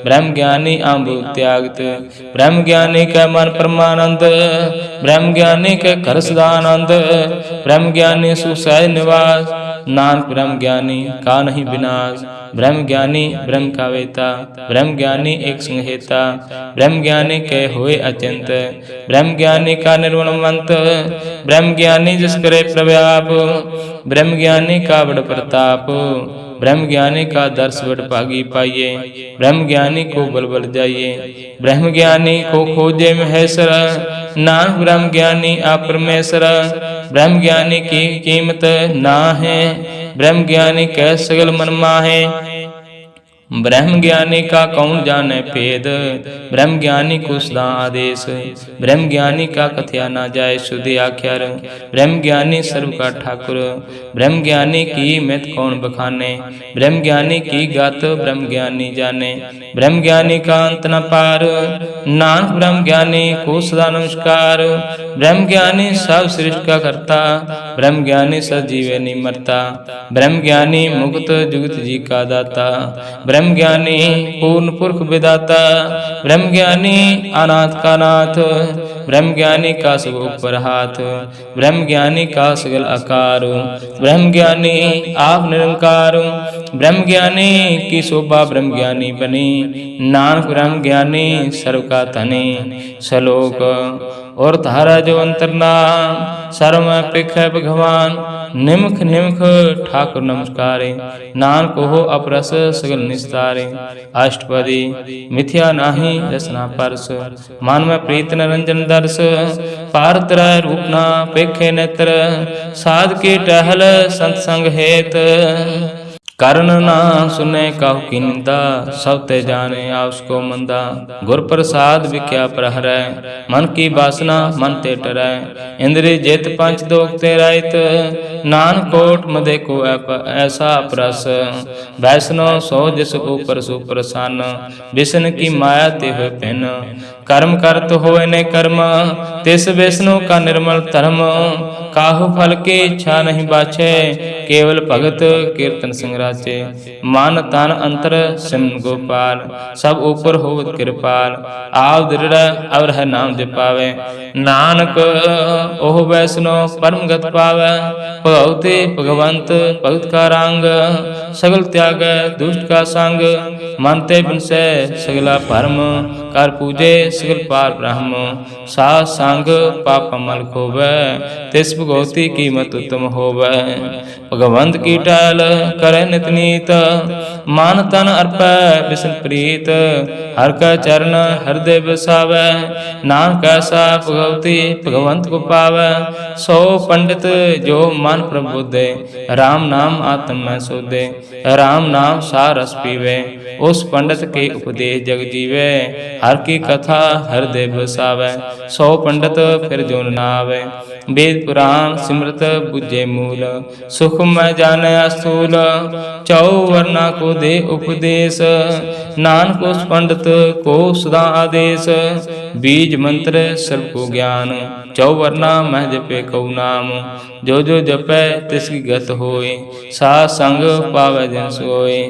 ब्रह्म ज्ञानी आंबु त्यागत। ब्रह्म ज्ञानी के मन परमानंद, ब्रह्म ज्ञानी के घर सदानंद। ब्रह्म ज्ञानी सुसहज निवास, नानक ब्रह्म ज्ञानी का नहीं विनाश। ब्रह्म ज्ञानी ब्रह्म का वेता, ब्रह्म ज्ञानी एक संहेता। ब्रह्म ज्ञानी के होए अचिंत, ब्रह्म ज्ञानी का निर्गुण मंत। ब्रह्म ज्ञानी जिस करे प्रव्याप, ब्रह्म ज्ञानी का बड़ प्रताप। ब्रह्म ज्ञानी का दर्श बड़ भागी पाइये, ब्रह्म ज्ञानी को बल बल जाइए। ब्रह्म ज्ञानी को खोजे महेश्वर, नानक ब्रह्म ज्ञानी आप परमेश्वर। ब्रह्म ज्ञानी की कीमत ना है, ब्रह्म ज्ञानी कै सगल मन माहे। ब्रह्म ज्ञानी का कौन जाने भेद, ब्रह्म ज्ञानी को सदा आदेश। ब्रह्म ज्ञानी का कथया ना जाए शुद्धि आख्यार, ब्रह्म ज्ञानी सर्व का ठाकुर। ब्रह्म ज्ञानी की मित कौन बखाने, ब्रह्म ज्ञानी की गात ब्रह्म ज्ञानी जाने। ब्रह्म ज्ञानी का अंत न पार, नानक ब्रह्म ज्ञानी को सदा नमस्कार। ब्रह्म ज्ञानी सब सृष्टि का करता, ब्रह्म ज्ञानी सजीवे नहीं मरता। ब्रह्म ज्ञानी मुक्त जुगत जी का दाता, ब्रह्म ज्ञानी पूर्ण पुरख विदाता। ब्रह्म ज्ञानी अनाथ का नाथ, ब्रह्म ज्ञानी का सब ऊपर हाथ। ब्रह्म ज्ञानी का सगल आकार, ब्रह्म ज्ञानी आप निरंकार। ब्रह्म ज्ञानी की शोभा ब्रह्म ज्ञानी बनी, नानक ब्रह्म ज्ञानी सर्व का धनी। श्लोक और धारा जो अंतरनाम, सर्व में पिख है भगवान। निमख निमख ठाकुर नमस्कारे, नानक हो अपरस सगल निस्तारे। अष्टपदी मिथ्या नाही रसना परस, मान में प्रीत निरंजन दर्श। पारत रह रूपना पेखे नेत्र, साध के टहल संत संग हेत। करण ना सुने काहू की निंदा, सब ते जाने उसको मंदा। गुर प्रसाद विख्या प्रहरै, मन की वासना मन ते टरै। इंद्रिय जित पंच दोख ते रहित, नान कोट मदे को ऐसा प्रस। वैष्णो सो जिस ऊपर सुप्रसन्न, विष्णु की माया ते हुए भिन। कर्म करत होए ने कर्म, तिस विष्णु का निर्मल धर्म। काहू फल की इच्छा नहीं बाछे, केवल भगत कीर्तन संग्राचे। मान तन अंतर सिमन गोपाल, सब ऊपर हो कृपाल। आव दृढ़ अवर है नाम जपावे, नानक ओह वैष्णो परम गत पावे। भगवती भगवंत भगत का रंग, सगल त्याग दुष्ट का संग। मानते बिन से सगला भरम, कर पूजे सगल पार ब्रह्म। साथ संग पाप मल खोवे, तिस भगवती की मत उत्तम होवे। भगवंत की टहल करे नित नीत, मान तन अर्पै विष्णु प्रीत। हर का चरण हृदय बसावे, नानक ऐसा भगवती भगवंत को पावे। सो पंडित जो मन प्रबुद्धे, राम नाम आत्म में सोधे। राम नाम सार रस पीवे, उस पंडित के उपदेश जग जीवे। हर की कथा हृदय बसावे, सो पंडित फिर जो न आवे। वेद पुराण सिमरत बुझे मूल, सुख में जाने स्थूल। चौवर्णा को दे उपदेश, नानक उस पंडित को सदा आदेश। बीज मंत्र सर्व को ज्ञान, चौवर्णा मह जपे कौ नाम। जो जो जपे तिसकी गत होए, सा संग पावे जन सोए।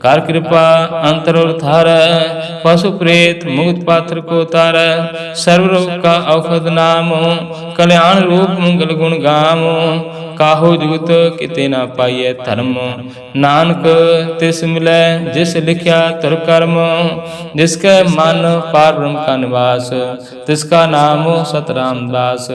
कर कृपा अंतर थार, पशु प्रेत मुक्त पात्र को तार। सर्व रोग का औषध नाम, कल्याण रूप मंगल गुण गाम। काहो जुगत किते ना पाइए धर्म, नानक तिस मिले जिस लिखया तुर कर्म। जिसके मन पार ब्रह्म का निवास, तिसका नाम सतराम दास।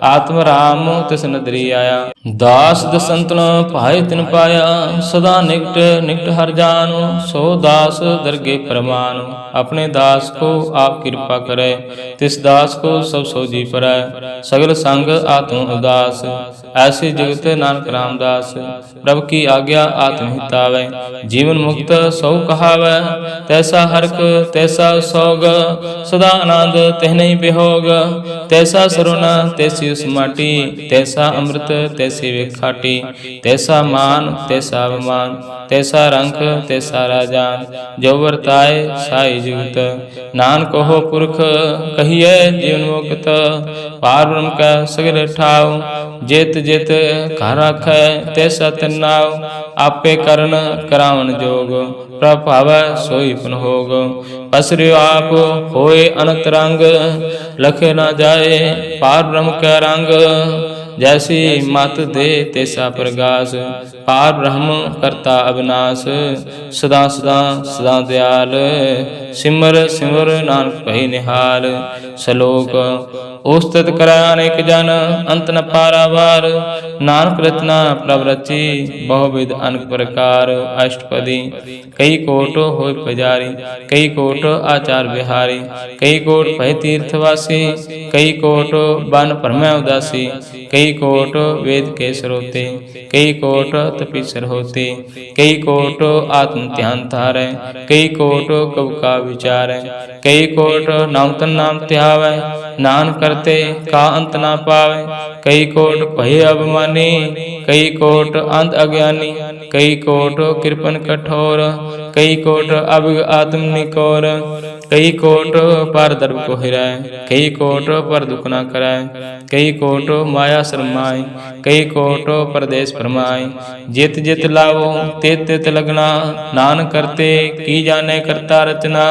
आत्म राम तिस नदरी आया, दास दसंतन पाए तिन पाया। सदा निकट निकट हर जानो, सो दास दरगे प्रमाण। अपने दास को आप कृपा करे, तिस दास को सब सोजी परै। सगल संग आत्म उदास, ऐसे जगत नानक रामदास। प्रभु की आज्ञा आत्महितावे, जीवन मुक्त सौ कहावे। तैसा हरक तैसा सोग, सदा आनंद तह नहीं बेहोग। तैसा सरुण तैसी उस माटी, तैसा अमृत तैसी वे खाटी। तैसा मान तैसा अभिमान, तैसा रंक तैसा राजान। जो वर्ताए साई जुगत, नानक हो पुरख कहिए जीवन मुक्त। पार ब्रह्म का सगल ठाव, जेत जेत घर रखै तैसा तिन्नाव। आपे करण करावन जोग, प्रभाव सोई पुन होग। पसरियो आप होए अनंत रंग, लखे न जाए पार ब्रह्म का रंग। जैसी मत दे तैसा प्रगास, पार ब्रह्म करता अविनाश। सदा सदा सदा दयाल, सिमर सिमर नानक कही निहाल। श्लोक ਉਸਤਤ ਕਰੈ ਅਨੇਕ ਜਨ ਅੰਤ ਨ ਪਾਰਾਵਾਰ। ਨਾਨਕ ਰਚਨਾ ਪ੍ਰਭ ਰਚੀ ਬਹੁ ਵਿਧ ਅਨਕ ਪ੍ਰਕਾਰ। ਅਸ਼ਟਪਦੀ ਕਈ ਕੋਟ ਹੋਇ ਪੁਜਾਰੀ, ਕਈ ਕੋਟ ਆਚਾਰ ਵਿਹਾਰੀ, ਕਈ ਕੋਟ ਭੈ ਤੀਰਥ ਵਾਸੀ, ਕਈ ਕੋਟ ਬਨ ਭਰਮੈ ਉਦਾਸੀ, ਕਈ ਕੋਟ वेद के स्रोते, कई कोट तपीसर होते, कई कोट आत्म ध्यान धारै, कई कोट कब का विचार, कई कोट नाम तन नाम त्यावै, नान करते का अंत ना पावै। कई कोट भय अभिमानी, कई कोट अंध अज्ञानी, कई कोट कृपन कठोर, कई कोट अभिग आत्म निकोर, कई कोट पर दर्भ को हिराय, कई कोट पर दुख न कराय, कई कोट माया शरमाय, कई कोट परदेश फरमाय। जित जित लावो तित तित लगना, नान करते की जाने करता रचना।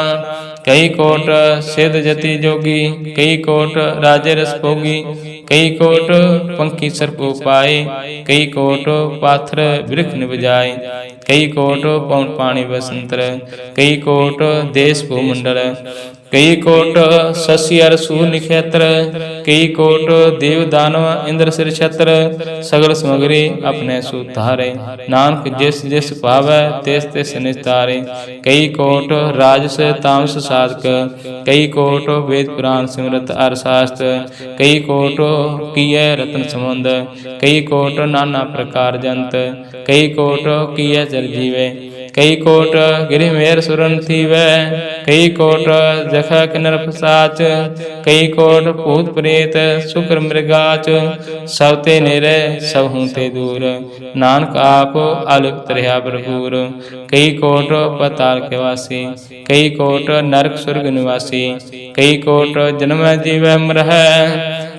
कई कोट सिद्ध जति जोगी, कई कोट राजे रस भोगी, कई कोट पंखी सर्प उपाय, कई कोट पाथर वृक्ष निबजाय, कई कोट पवन पानी बसंतर, कई कोट देश भूमंडल, कई कोट शशि अर सूर्य नक्षत्र, कई कोट देव दानव इंद्र सिर छत्र। सगल समगरी अपने सुधारे, नानक जिस जिस पावै तिस तिस निस्तारे। कई कोट राजस तामस साधक, कई कोट वेद पुराण सिमरत अर शास्त्र, कई कोट किए रत्न समुंद, कई कोट नाना प्रकार जंत, कई कोट किए जल जीवे, कई कोट गिरि मेर सुरन थीवै, कई कोट जख किन्नर पसाच, कई कोट भूत प्रेत शुक्र मृगाच। सब ते नेरे सब हूँ ते दूर, नानक आप अलिप्त रहा भरपूर। कई कोट पताल के वासी, कई कोट नरक स्वर्ग निवासी, कई कोट जन्म जीवै मरहै,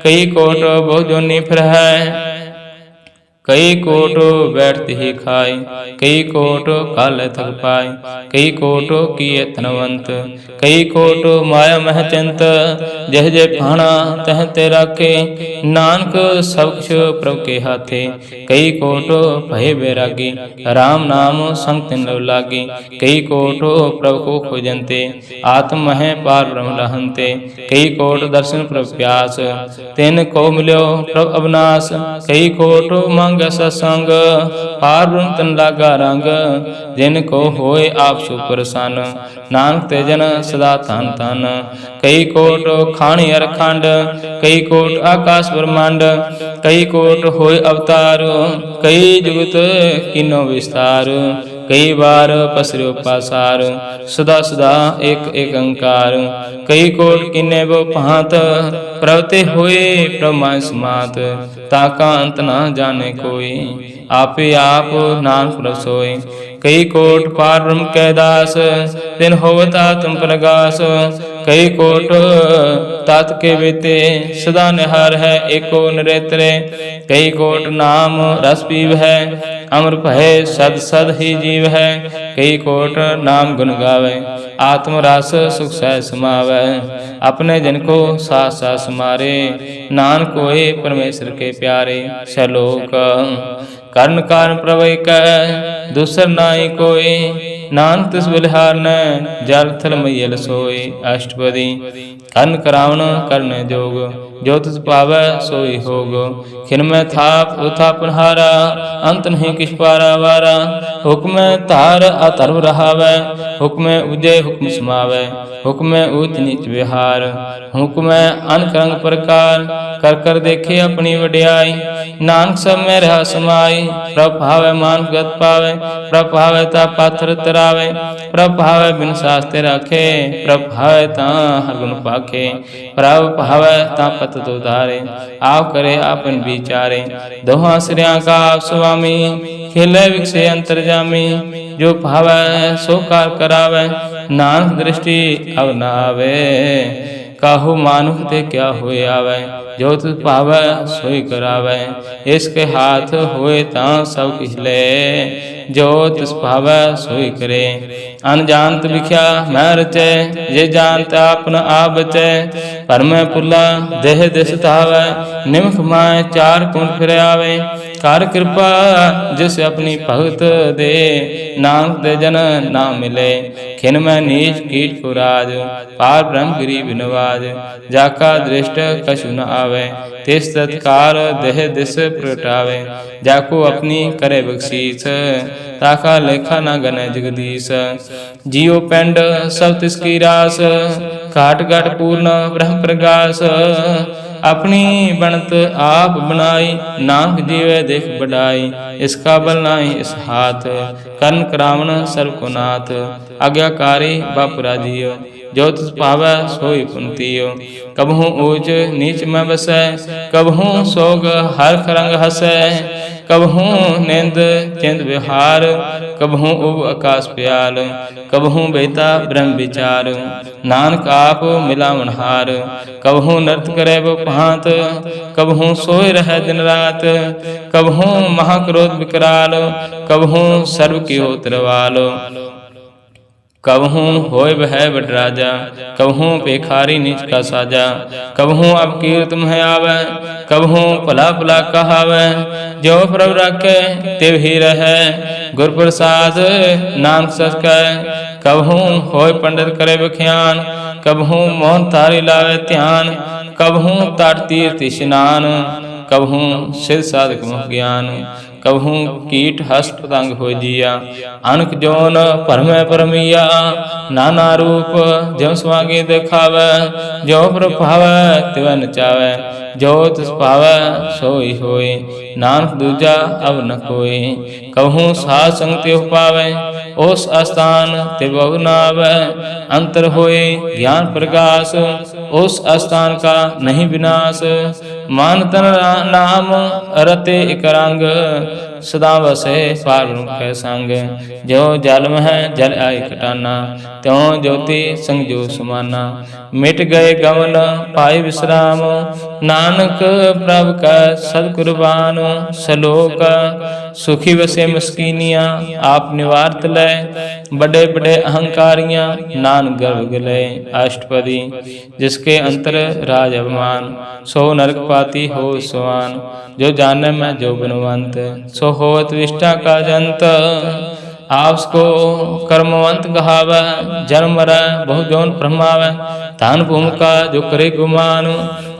कई कोट बहु जोनि फिरहै, कई कोट बैठते ही खाए, कई कोट काल थक पाए, कई कोट किए धनवंत, कई कोट माया मह चिंत। जह जय भाणा तह ते राखे, नानक सब कुछ प्रभु के हाथे। कई कोट भय बैरागी, राम नाम संग तिन लव लागी, कई कोट प्रभु को खोजंते, आत्म मह पार ब्रह्म रहंते। कई कोट दर्शन प्रभु प्यास, तिन को मिल्यो प्रभु अविनाश। कई कोट मांग सत्संग, पार ब्रह्म तन लागा रंग, जिनको होए आप सुप्रसन्न, नानक ते जन सदा धन धन। कई कोट खाणी अर खंड, कई कोट आकाश ब्रह्मांड, कई कोट होए अवतार, कई जुगत किनो विस्तार। कई बार पसर्यो पासार, सदा सदा एक एक अंकार। कई कोट किन्ने वो भांत, प्रवते हुए प्रमाय समात। ताका अंत न जाने कोई, आपे आप नानक प्रभ सोई। कई कोट पार ब्रह्म कै दास, तिन होवत आत्म प्रगास। कई कोट तात के बेते, सदा निहार है एको नरेतरे। कई कोट नाम रस पीव है, अमर भय सद सद ही जीव है। कई कोट नाम गुण गावे, आत्म रस सुख सह समावै। अपने जन को साथ साथ समारे, नानक होए परमेश्वर के प्यारे। सलोक कर्ण कारण प्रभु कै, दूसर नाई कोई, नानक तिस बलिहार न, जल थल मैयल सोई। अष्टपदी कर्ण करावण कर्ण जोग, जो तिस पावै सोई होग। खिनमै थाप उथापन हारा, अंत नहीं किछ पारा वारा। हुक्म धार अधर्म रहावै, हुक्म उजय हुक्म समावै। हुक्म ऊच नीच विहार, हुक्म अनक रंग प्रकार। कर कर देखे अपनी वड्याई, नानक सब में रहा समाई। प्रभ भावै मान गत पावै, प्रभ भावै ता पाथर तरावै। प्रभ भावै बिन शास्त्र राखे, प्रभ भावै ता हर गुण पाखे। प्रभ भावै ता पत दो धारे, आप करे आपन विचारे। दोहा श्रिया का आप स्वामी, खेले विकसे अंतर्जामी। जो भावै सो कार करावै, नानक दृष्टि अब न आवे। काहू मानुख ते क्या होए आवे, जो तुझ पावै सोई करावै। इसके हाथ होए तां सब किछ ले, जो तिस भावै सोई करे। अनजानत बिख्या मैं रचै, जे जानत आपन आप बचै। पर मैं पुला देह दिस धावै, निमख माय चार कुंड फिर आवे। कर कृपा जिस अपनी भगत दे, नानक दे जन ना मिले। खिन मैं नीच कीच पुराज, पार ब्रह्म गिरी बिनवाज। जाका दृष्ट कछु न आवे, तिस तत्काल देह दिस प्रगटावे। जाको अपनी करे बख्शीस, ताका लेखा न गने जगदीश। जियो पिंड सब तिसकी रास, घाट घाट पूर्ण ब्रह्म प्रगास। अपनी बनत आप बनाई, नानक जीवे देख बढ़ाई। इसका बल नाही इस हाथ, कर्ण करावण सर्व को नाथ। आज्ञाकारी बापुरा जियो, जो तिस पावै सोई पुनतियो। कबहू ऊंच नीच में बसै, कबहू सोग हर्ष रंग हसै। कबहू निंद चिंद विहार, कबहू उब आकाश प्याल। कबहू बेता ब्रह्म विचार, नानक आप मिलावन हार। कबहू नृत्य करे वो भांत, कबहू सोए रहे दिन रात। कबहू महाक्रोध विकराल, कबहू सर्व की हो तिरवाल। कबहू होय वह बड़ राजा, कबहू पेखारी नीच का साजा। कबहू अब कीर्त में आवे, कबहू भला भला कहावे। जो प्रभु रखे तिव ही रहे, गुर प्रसाद नानक सच कह। कबहू होय पंडित करे बख्यान, कबहू मोहन तारी लावे ध्यान। कबहू तट तीर्थ स्नान, कबहू सिद्ध साधक मुख ज्ञान। कबहू कीट हस्त पतंग हो जिया, अनक जोन परमै परमिया। नाना रूप ज्यों स्वांगे दिखावे, जो प्रभावै तिवै नचावै। जो तिस पावै सोई होय, नानक दूजा अब न कोय। कबहू साध संग त्यो पावै, उस स्थान ते बहु नावै। अंतर होय ज्ञान प्रकाश, उस स्थान का नहीं विनाश। मान तन नाम रते एक रंग, सदा वसे पार के संग। जो जल में जल आय खटाना, त्यों ज्योति संग जो समाना। मिट गए गमन पाए विश्राम, नानक प्रभु का सदकुर्बान। सलोक सुखी वसे मस्कीनिया, आप निवारत ले। बड़े बड़े अहंकारियां नान गर्भ गले। अष्टपदी जिसके अंतर राज अभिमान, सो नरक पाती हो सवान। जो जाने में जो बनवंत, सो होत विष्टा का जंत। आपस को कर्मवंत कहावै, जन्म मरै बहु जौन भ्रमावै। धन भूमिका जो करे गुमान,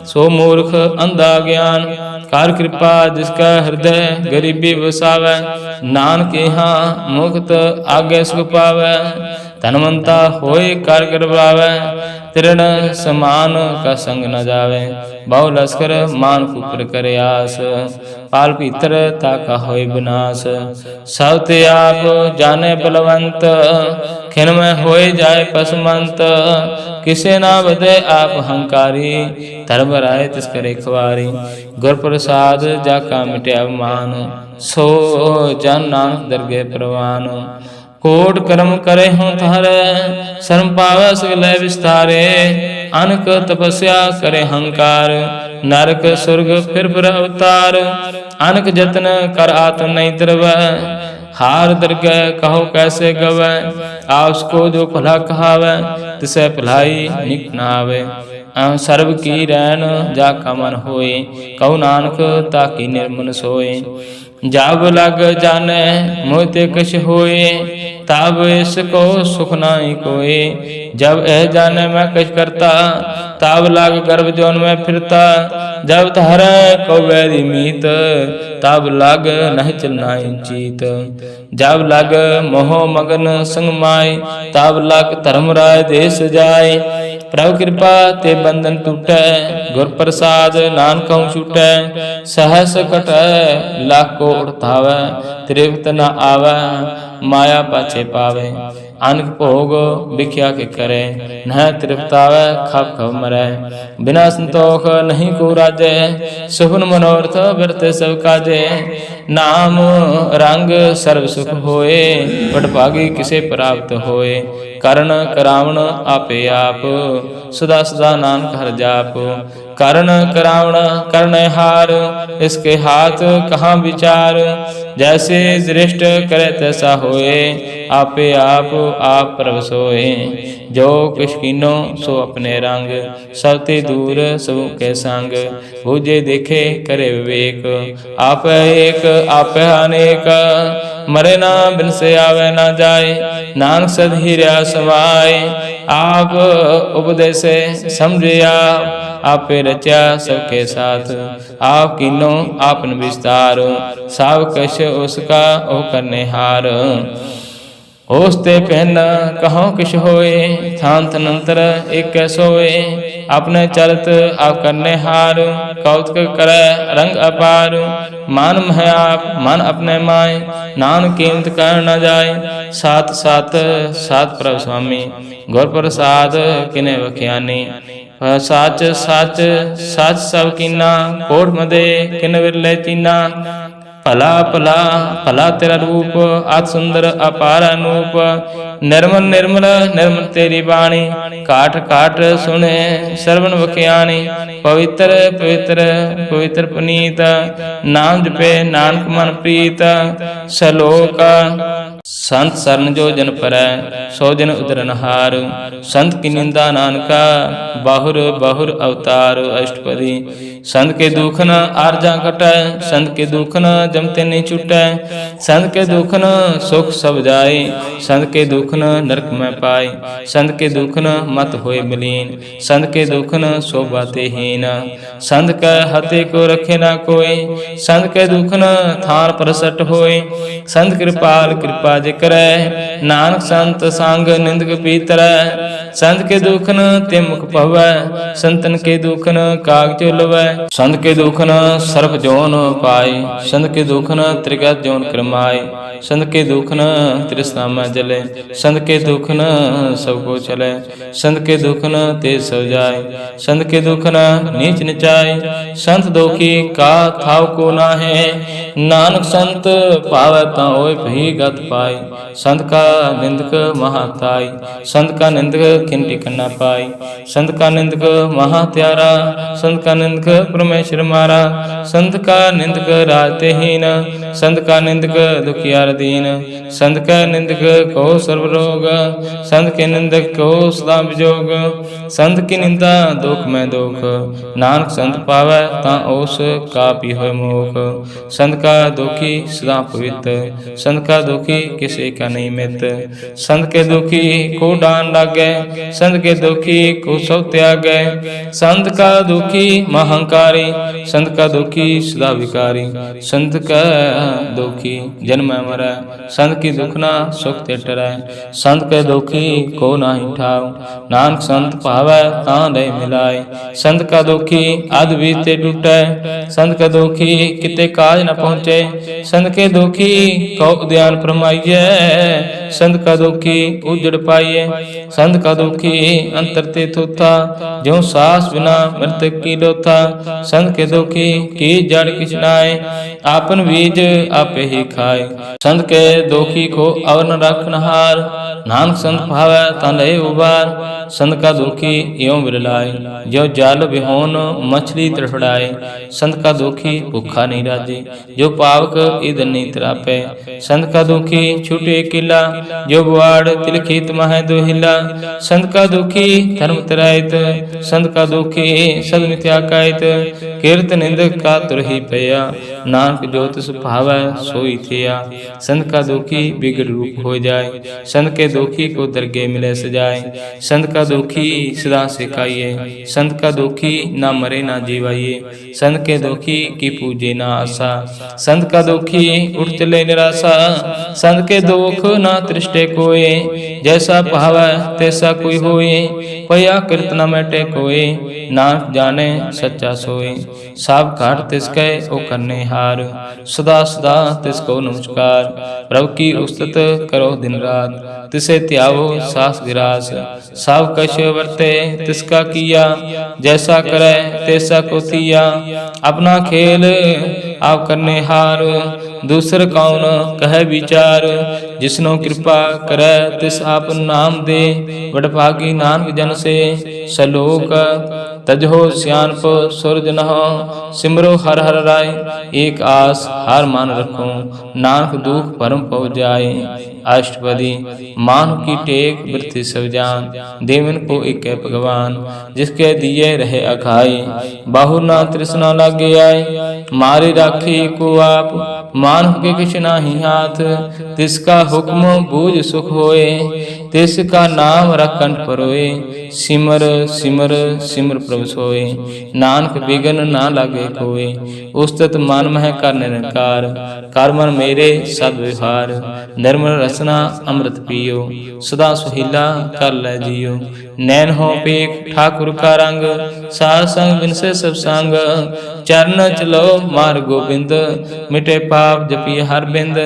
सो मूर्ख अंधा ज्ञान। कार कृपा जिसका हृदय गरीबी बसावै, नानक यहाँ मुक्त आगे सुख पावै। धनवंता होय कार करवावै, तृण समान का संग न जावे। बहु लश्कर मान कुपर करे आस, पाल भीतर ताका होय विनाश। सब ते आप जाने बलवंत, खिन में होय जाए पसमंत। किसे ना बदे आप हंकारी, धर्म राय तिस करे खुआरी। गुर प्रसाद जाका मिटे अवमान, सो जन नानक दरगे प्रवान। कोट कर्म करे हों थारे, शर्म पावे सगले विस्तारे। अनक तपस्या करे हंकार, नरक स्वर्ग फिर अवतार। अनक जतन कर आत्म नहीं तरवै, हार दरगह कहो कैसे गवै। आपस को जो भला कहावै, तिसे भलाई निक न आवे। सर्व की रैन जाका मन होए, कहु नानक ताकी निर्मन सोए। जब लग जाने मोते कछ होए, तब इसको सुख नाई कोई। जब ए जाने मैं कछ करता, तब लग गर्भ जौन में फिरता। जब तहरे को वैरी मीत, तब लग नहीं चलनाई चीत। जब लग मोह मगन संग माय, तब लग धर्म राय देश जाय। प्रभु कृपा ते बंधन टूटै, गुर प्रसाद नानक छूटै। सहस कटै लाख को उठावै, तृप्त न आवै माया पाछे पावे। अनक भोग भिख्या के करे, न तृप्त आवे खप खप मरै। बिना संतोख नहीं को राजे, सुपन मनोरथ बरते सब काजे। नाम रंग सर्व सुख होए, बड़ भागी किसे प्राप्त होए। ਕਰਨ ਕਰਾਵਣ ਆਪੇ ਆਪ, सदा सदा नानक हर जाप। करण करावण करनहार, इसके हाथ कहाँ विचार। जैसे दृष्ट करे तैसा होए, आपे आप प्रभ सोए। जो किश कीनो सो अपने रंग, सब ते दूर सब के संग। बूझे देखे करे विवेक, आप एक आप अनेक। मरे ना बिन से आवे ना जाए, नानक सद हीरा समाए। आप उपदेश समझिया, आपे रचा सबके साथ। आप कीनो आपन विस्तार, सब कछ उसका ओ करने हार। होश ते पहन कहो किश होए, थान तनंतर एक सोए। अपने चलत आप करने हार, कौतक करे रंग अपार। मान मह आप मन अपने माय, नान कीमत कर न जाए। सात सात सात प्रभ स्वामी, गुर प्रसाद किने बख्यानी। साच साच साच सब कीना, कोट मदे किन विरले चीना। भला भला भला तेरा रूप, अत सुंदर अपार अनूप। निर्मल निर्मल निर्मल तेरी बाणी, काट काट सुने सरवण बख्यानी। पवित्र पवित्र पवित्र पुनीत, नाम जपे नानक मन प्रीत। सलोक संत सरन जो जन परै, सो जन उदरनहार। संत की निंदा नानका, बाहुर बाहुर अवतार। अष्टपदी संत के दुख न आरजा कटै, संत के दुख न जमते नहीं छुटै। संत के दुख न सुख सब जाए, संत के दुख न नरक में पाए। संत के दुख न मत होए मलीन, संत के दुख न शोभाते हीन। संत के हते को रखे ना कोई, संत के दुख न थान प्रसट होए। संत कृपाल कृपा जिक्रै, नानक संत संग निंदक पीतरै। संत के दुख न ते मुख पवै, संतन के दुख न काग चुलवै। संत के दुख न सर्प जोन पाए, संत के दुख न त्रिगत जोन क्रमाए। संत के दुख न तृष्णा में जले, संत के दुख न सबको चले। संत के दुख न तेज सो जाए, संत के दुख न नीच निचाए। संत दुखी का थाव को ना है, नानक संत पावै ता होए भी गत पाए। संत का निंदक महाताई, संत का निंदक किन टिकन ना पाई। संत का निंदक महात्यारा, संत का निंदक परमेश्वर मारा। संत का निंदक राजते हीन, संत का निंदक दुखियार दीन। संत का निंदक को सर्व रोग, संत के निंदक को सदा विजोग। संत की निंदा दुख में दुख, नानक संत पावै ता ओस का भी होय मोख। संत का दुखी सदा पवित्र, संत का दुखी किसी का नहीं मित। संत के दुखी को डान लागे, संत के दुखी को सब त्यागे। संत का दुखी महंकारी, संत का दुखी सदा विकारी। संत का दुखी जन्म मरै, संत की दुखना सुख ते टरै। संत के दुखी को नाही ठाव, नानक संत पावै तां लय मिलाए। संत का दुखी अध बीते टूटै, संत का दुखी किते काज न पहुँचे। संत के दुखी को उद्यान फरमाइए, संत का दुखी उजड़ पाइए। संत का दुखी अंतर ते थोथा, जो सास बिना मृतक की लोथा। संत के दुखी की जड़ किछ नाय, आपन बीज आपे ही खाए। संत के दुखी को अवन रखनहार, नानक संत भावै ता लय उबार। संत का दुखी यों बिरलाए, जो जाल बिहोन मछली तड़फड़ाए। संत का दुखी भूखा नहीं राजे, जो पावक ईद नहीं तरापे। संत का दुखी छूटे किला, जो बुआड़ तिलखित माहे दोहिला। संत का दुखी धर्म तरायत, संत का दुखी सद मिथ्या कायत। कीर्त निंदक का तुरही पया, नानक जो तिस भावै सोई थिया। संत का दुखी बिगड़ रूप हो जाए, संत के दुखी को दरगे मिले सजाए। संत का दुखी सदा सिखाइए, संत का दुखी ना मरे ना जीवाइए। संत के दुखी की पूजे ना आशा, संत का दुखी उठ चले निराशा। संत के दुख ना तृष्टे कोई, जैसा भावै तैसा कोई होए। पया कृत न मैटे कोई, नानक जाने सच्चा सोए। सब घाट तिसके ओ करने हार, सदा सदा तिसको नमस्कार। प्रभु की उस्तत करो दिन रात, तिसे त्यागो सास गिरास। सब कछ वर्ते तिसका किया, जैसा करे तैसा को थिया। अपना खेल आप करने हार, दूसर कौन कहे विचार। जिसनो कृपा करै तिस आपन नाम दे। वडभागी नानक जन से सलोक तजहो सियानप सुर जनहो। सिमरो हर हर राय एक आस हार मान रखो। नानक दुख परम पव जाए। अष्टपदी मान की टेक वृथि सब जान। देवन को एक है भगवान जिसके दिए रहे अखाई। बाहु ना तृष्णा लागे आए मारे राखे को आप। मानव के किछ नाही हाथ तिसका हुक्म बूझ सुख होए। तिसका नाम रखंठ परोए। सिमर सिमर सिमर प्रभु सोए। नानक बिगन ना लागे कोए। उस्तत मन मह कर निरंकार। कर मन मेरे सद विहार। निर्मल रसना अमृत पियो। सदा सुहीला कर लै जियो। नैन हो पेख ठाकुर का रंग। साध संग बिनसे सब संग। चरण चलो मार गोबिंद। मिटे पाप जपि हर बिंद।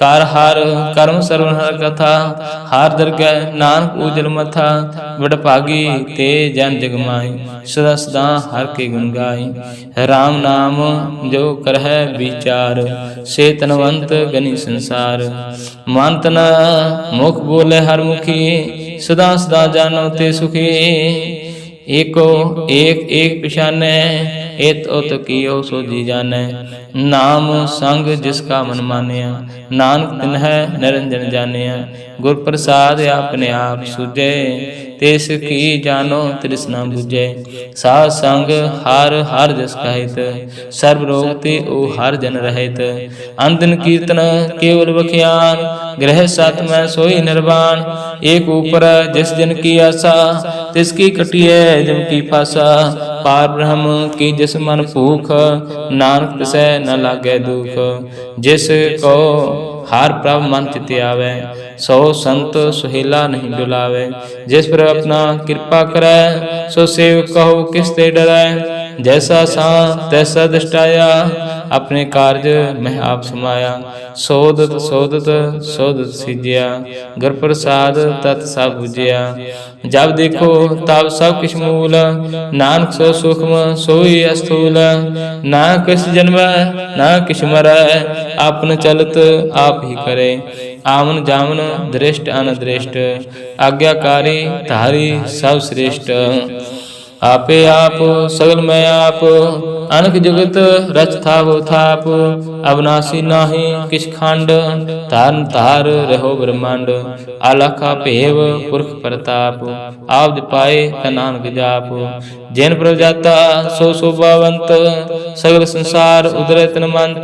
कार हार कर्म सर्वन हर कथा। हार दरगह नानक उजल मथा। वडभागी ते जन जग माई। सदा सदा हर के गुण गाई। राम नाम जो करह विचार। से तनवंत गनि संसार। मन तना मुख बोले हर मुखी। सदा सदा जानो ते सुखी। एको एक एक पिछाने एत उत कियो सो जी जाने। नाम संग जिसका मन मानिया। नानक तिन्ह निरंजन जानिया। गुर प्रसाद अपने आप सुझे। तिस की जानो तृष्णा बुझे। साध संग हार हार जस कहित। सर्व रोग ते ओ हर जन रहित। अंतन कीर्तन केवल बख्यान। ग्रह सात में सोई निर्वाण। एक ऊपर जिस जन की आशा। तिसकी कटिए जम की पासा। पार ब्रह्म की जिस मन भूख। नानक तिसै न लागे दुख। जिस को हार प्रभ मन चित आवे। सो संत सुहेला नहीं डुलावे। जिस पर अपना कृपा करे। सो सेवक कहो किस ते डरै। जैसा सा तैसा दृष्टाया। अपने कार्य में आप समाया। सोदत सोदत सोदत सिजया। गुर प्रसाद तत् सब बुझिया। जब देखो तब सब किछ मूल। नानक सो सूक्ष्म सोई स्थूल। ना किस जन्म ना किछ मरै। आपन चलत आप ही करे। आमन जामन दृष्ट अनदृष्ट। आज्ञाकारी धारी सब श्रेष्ठ। आपे आप सगल में आप। अनक जगत रच थावो थाप। अविनाशी नाही किछ खंड। तारन तार रहो ब्रह्मांड। आलाखा भेव पुरख प्रताप। आप पाए नानक जाप। जैन प्रभ जाता सो शोभावंत। सगल संसार उदरे तनमंत।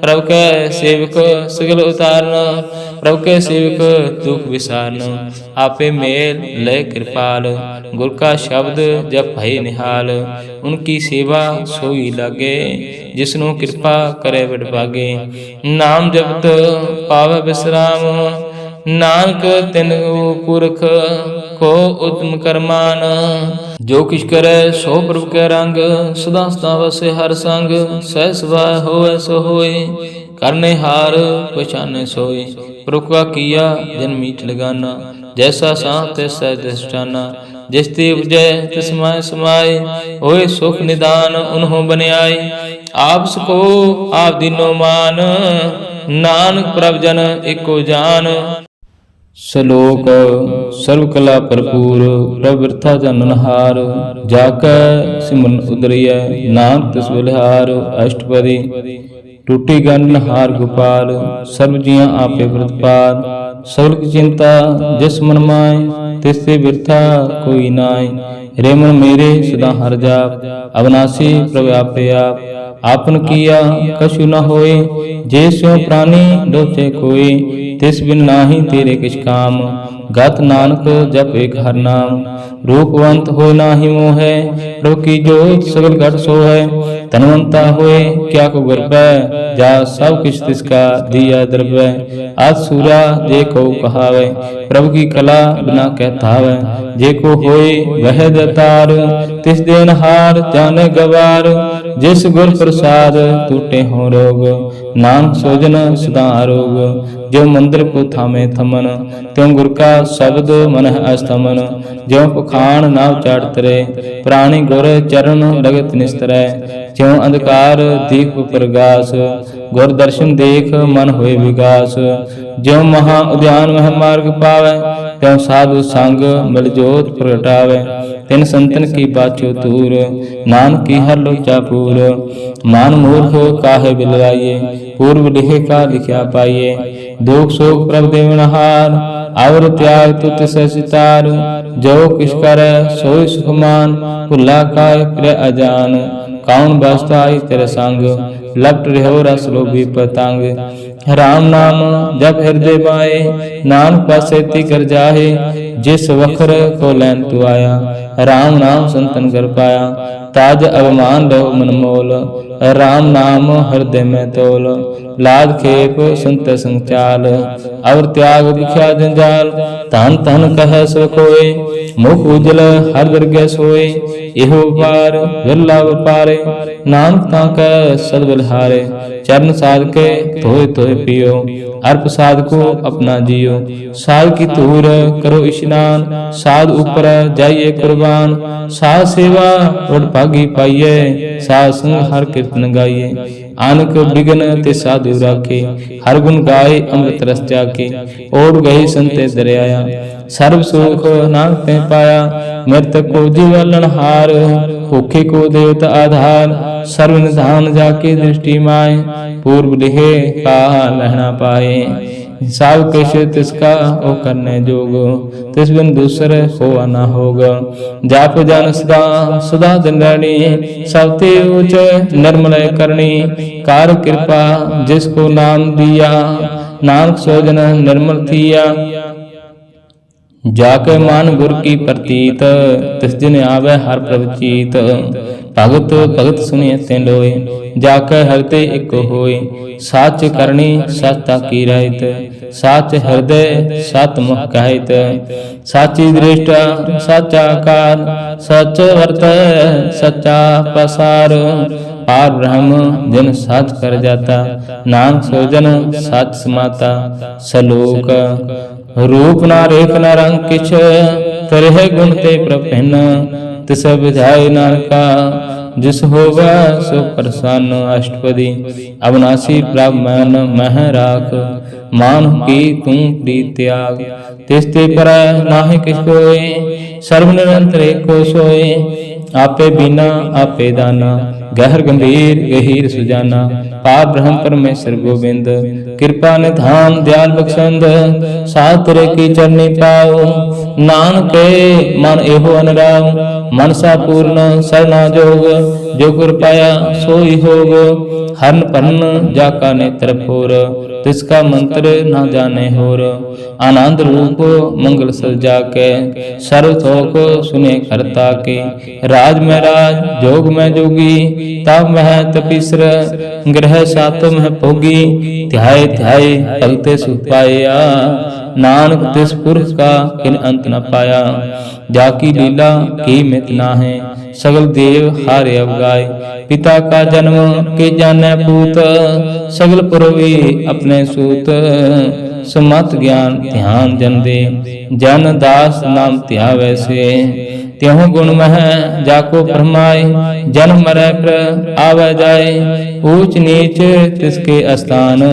प्रभु के सेवक सगल उतारन। प्रभु के सेवक दुख विसारन। आपे मेल लय कृपाल। गुर का शब्द जब भय निहाल। उनकी सेवा सोई लागे। जिसनु कृपा करे वडभागे। नाम जपत पावे विश्राम। नानक तिन पुरख को उत्तम करमान। जो किछ करे सो प्रभु के रंग। सदा सदा वसे हर संग। सह सवाय होवे सो होए। करने हार पहचाने सोए। प्रभु का किया जन मीठ लगाना। जैसा सांत तैसा दृष्टाना। जिस ते उपजय तिस माय समाय। होए सुख निदान उन्हों बने आए। आप सुको आप दीनो मान। नानक प्रभ जन एको जान। श्लोक सर्व कला भरपूर। प्रभ बिरथा जाननहार। जाकै सिमरन उदरिय नानक तिस बलिहार। अष्टपदी टूटी गंडनहार गोपाल। सर्व जियां आपे व्रतपाल। सकल की चिंता जिस मन माय। तिससे बिरथा कोई नाय। रे मन मेरे सदा हर जाप। अविनाशी प्रभ आपे आप। आपन किया कछु न होए। जे स्यों प्राणी लोचे कोई। तिस बिन नाही तेरे किछ काम। गत नानक जप एक हर नाम। रूपवंत हो नाही मोह। प्रभु की जोत सगल घट सोहै। तनवंता होए क्या को गर्भै। जा सब किछ तिसका दिया द्रव्य। आज सूरा जे को कहावे। प्रभु की कला बिना कहतावे। जे को होए वह दतार। तिस देनहार जाने गवार। जिस गुर प्रसाद टूटे हो रोग। नानक सोजन सदा आरोग। जो मंदिर को थामे थमन, त्यों गुर का शब्द मन अस्थमन। ज्यों पुखान नाव चाड़तरे, प्राणी गुर चरण लगत निस्तरै। ज्यों अंधकार दीप प्रगास, गुर दर्शन देख मन होए विगास। ज्यों महा उद्यान मह मार्ग पावै, त्यों साधु संग मिल जोत प्रगटावै। तिन संतन की बाचो तूर, नानक की हर लोचा पूर। मान मूर्ख काहे बिलवाइए, पूर्व लिखे का लिखा पाइए। दुख शोक प्रभ देवनहार, आवर त्याग तुत सितार। जो किस कर सोई सुखमान, भुला काय प्रिय अजान। कौन बसताई तेरे संग, लपट रहो रस लोभी पतंग। राम नाम जप हृदय माए, नानक पासेती कर जाहे। जिस वखर को लैन तू आया, राम नाम संतन कर पाया। ताज अवमान लो मन मोल, राम नाम हृदय में तोल। लाद खेप संत संचाल, और त्याग बिख्या जंजाल। धन धन कह सो कोय, मुख उजल हर दरगह सोए। इहो पार विरला पारे, नानक तांकै सद बलिहारे। चरण साध के धोए धोए पियो, अर्प साध को अपना जियो। साध की धूर करो स्नान, साध ऊपर जाइए कुर्बान। साध सेवा बड़ भागी पाइए, साध संग हर कीर्तन गाइए। आनक बिघन ते साधु राखे, हर गुण गाए अमृत रस जाके। ओढ़ गए संते दरियाया, सर्व सुख नानक ते पाया। मृतक को जीवलन हार, भूखे को देवता आधार। सर्व निधान जाके दृष्टि माए, पूर्व लिखे का लहना पाए। सब किश तिसका ओ करने जोग, तिस बिन दूसरे होवा ना होगा। जाप जन सदा सदा दिन रहनी, सब ते उच निर्मल करनी। कार कृपा जिसको नाम दिया, नानक सोजन निर्मल थिया। जाके मान गुर की प्रतीत, तिस दिन आवे हर प्रभ चीत। भगत भगत सुनिए ते लोय, जाके हृदय एक होय। साच करनी सचता की रहित, साच हृदय सत मुख कहित। साची दृष्टा साचा काल, सच वर्त सच्चा पसार। पार ब्रह्म जन साच कर जाता, नाम सोजन साच समाता। सलोक रूप ना रेख ना रंग किछ, तरह गुण ते प्रभिन्न। तिस विधाय नानका, जिस होगा सो प्रसन्न। अष्टपदी अविनाशी प्रभ मन मह राख, मान की तुम प्रीत त्याग। तिस्ते पर नाहि किछ कोय, सर्व निरंतर एको सोय। आपे बिना आपे दाना, गहर गंभीर गहीर सुजाना। पार ब्रह्म परमेश्वर गोविंद, कृपा निधान दयाल बख्शंद। साथ तेरे की चरनी पाओ, नानक मन एहो अनुराग। मनसा पूर्ण सरना जोग, जो गुर पाया सोई होग। हरन परन जाका नेत्र फोर, तिसका मंत्र न जाने होर। आनंद रूप मंगल सजा के, सर्व थोक सुने करता के। राज में राज जोग में जोगी, तब मह तपीसर। ग्रह सात मह भोगी, ध्याय ध्याय भगते सुख पाया। नानक तिस पुरुष का किन अंत न पाया। जाकी लीला की मित नाहे, सगल देव हारे अवगाय। पिता का जन्म के जाने पूत, सगल पुरवी अपने सूत। समत ज्ञान ध्यान जन दे, जन दास नाम ध्यावै से। त्यों गुण मह जाको फरमाए, जन्म मरै फिर आवे जाए। ऊंच नीच तिसके स्थान,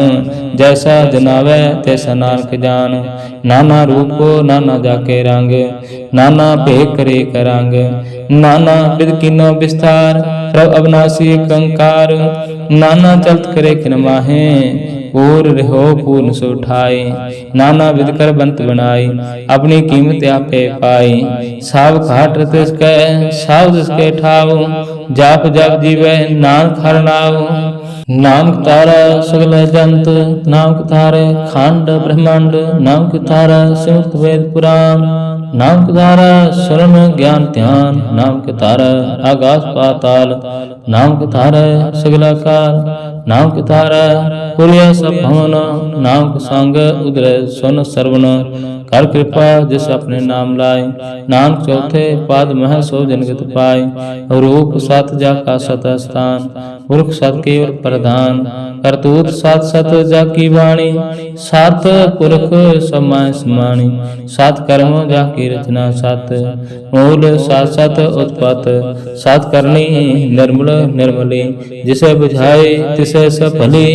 जैसा जनावै तैसा नानक जान। नाना रूप नाना जाके रंग, नाना भेद करे करांग। नाना विध कीनो विस्तार, प्रभ अविनाशी कंकार। नाना चलत करे किन माहे, पूर रहो पूर्ण सो ठाए। नाना विध कर बंत बनाई, अपनी कीमत आपे पाई। साव घाट तिसकै साव तिसके ठाव, जाप जप जीवै नानक हर नाव। नानक तारा सगल जंत, नानक तारे खंड ब्रह्मांड। नानक तारा सिमत वेद पुराण, नानक तारा शरण ज्ञान ध्यान। नानक तारा आकाश पाताल, नानक तारा सगल आकार। नानक तारा पुरिया सब भवन, नानक संग उदर सुन सरवण। कर कृपा जिस अपने नाम लाए, नानक चौथे पाद मह सो जनगत पाए। रूप सत जाका सत स्थान, पुरख सत केवल प्रधान, करतूत सत सत जाकी वाणी, सत पुरख समाय समाणी, सत कर्म जाकी रचना सत, मूल सत सत उत्पत, सत करनी निर्मल निर्मली, जिसे बुझाए तिसे सफली,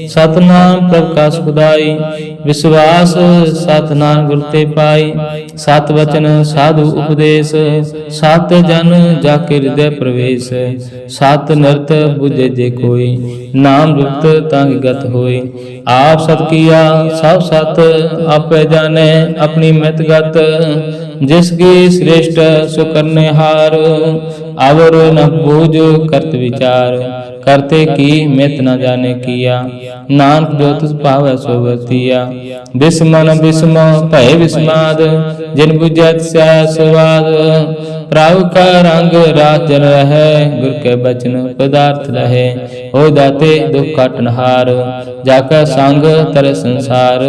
सतनाम प्रभ का सुखदाई, विश्वास सत नाम गुर ते पाई, सत वचन साधु उपदेश, सत जन जाके हृदय प्रवेश, सत नृत बुझे जे कोई, नाम जुगत तांग गत होई। आप सत किया सब सत, आपे जाने अपनी मित गत, जिसकी श्रेष्ठ सो करने हार, आवर न बूझ करत विचार, करते की मित न जाने किया, नानक जो तुझ पावै सो वर्तिया। विस्मन विस्म भय विस्माद, जिन बुझत स्याय स्वाद, प्रभु का रंग रात जन रहे, गुर के बचन पदार्थ रहे। हो दाते दुख काटनहार, जाका संग तर संसार,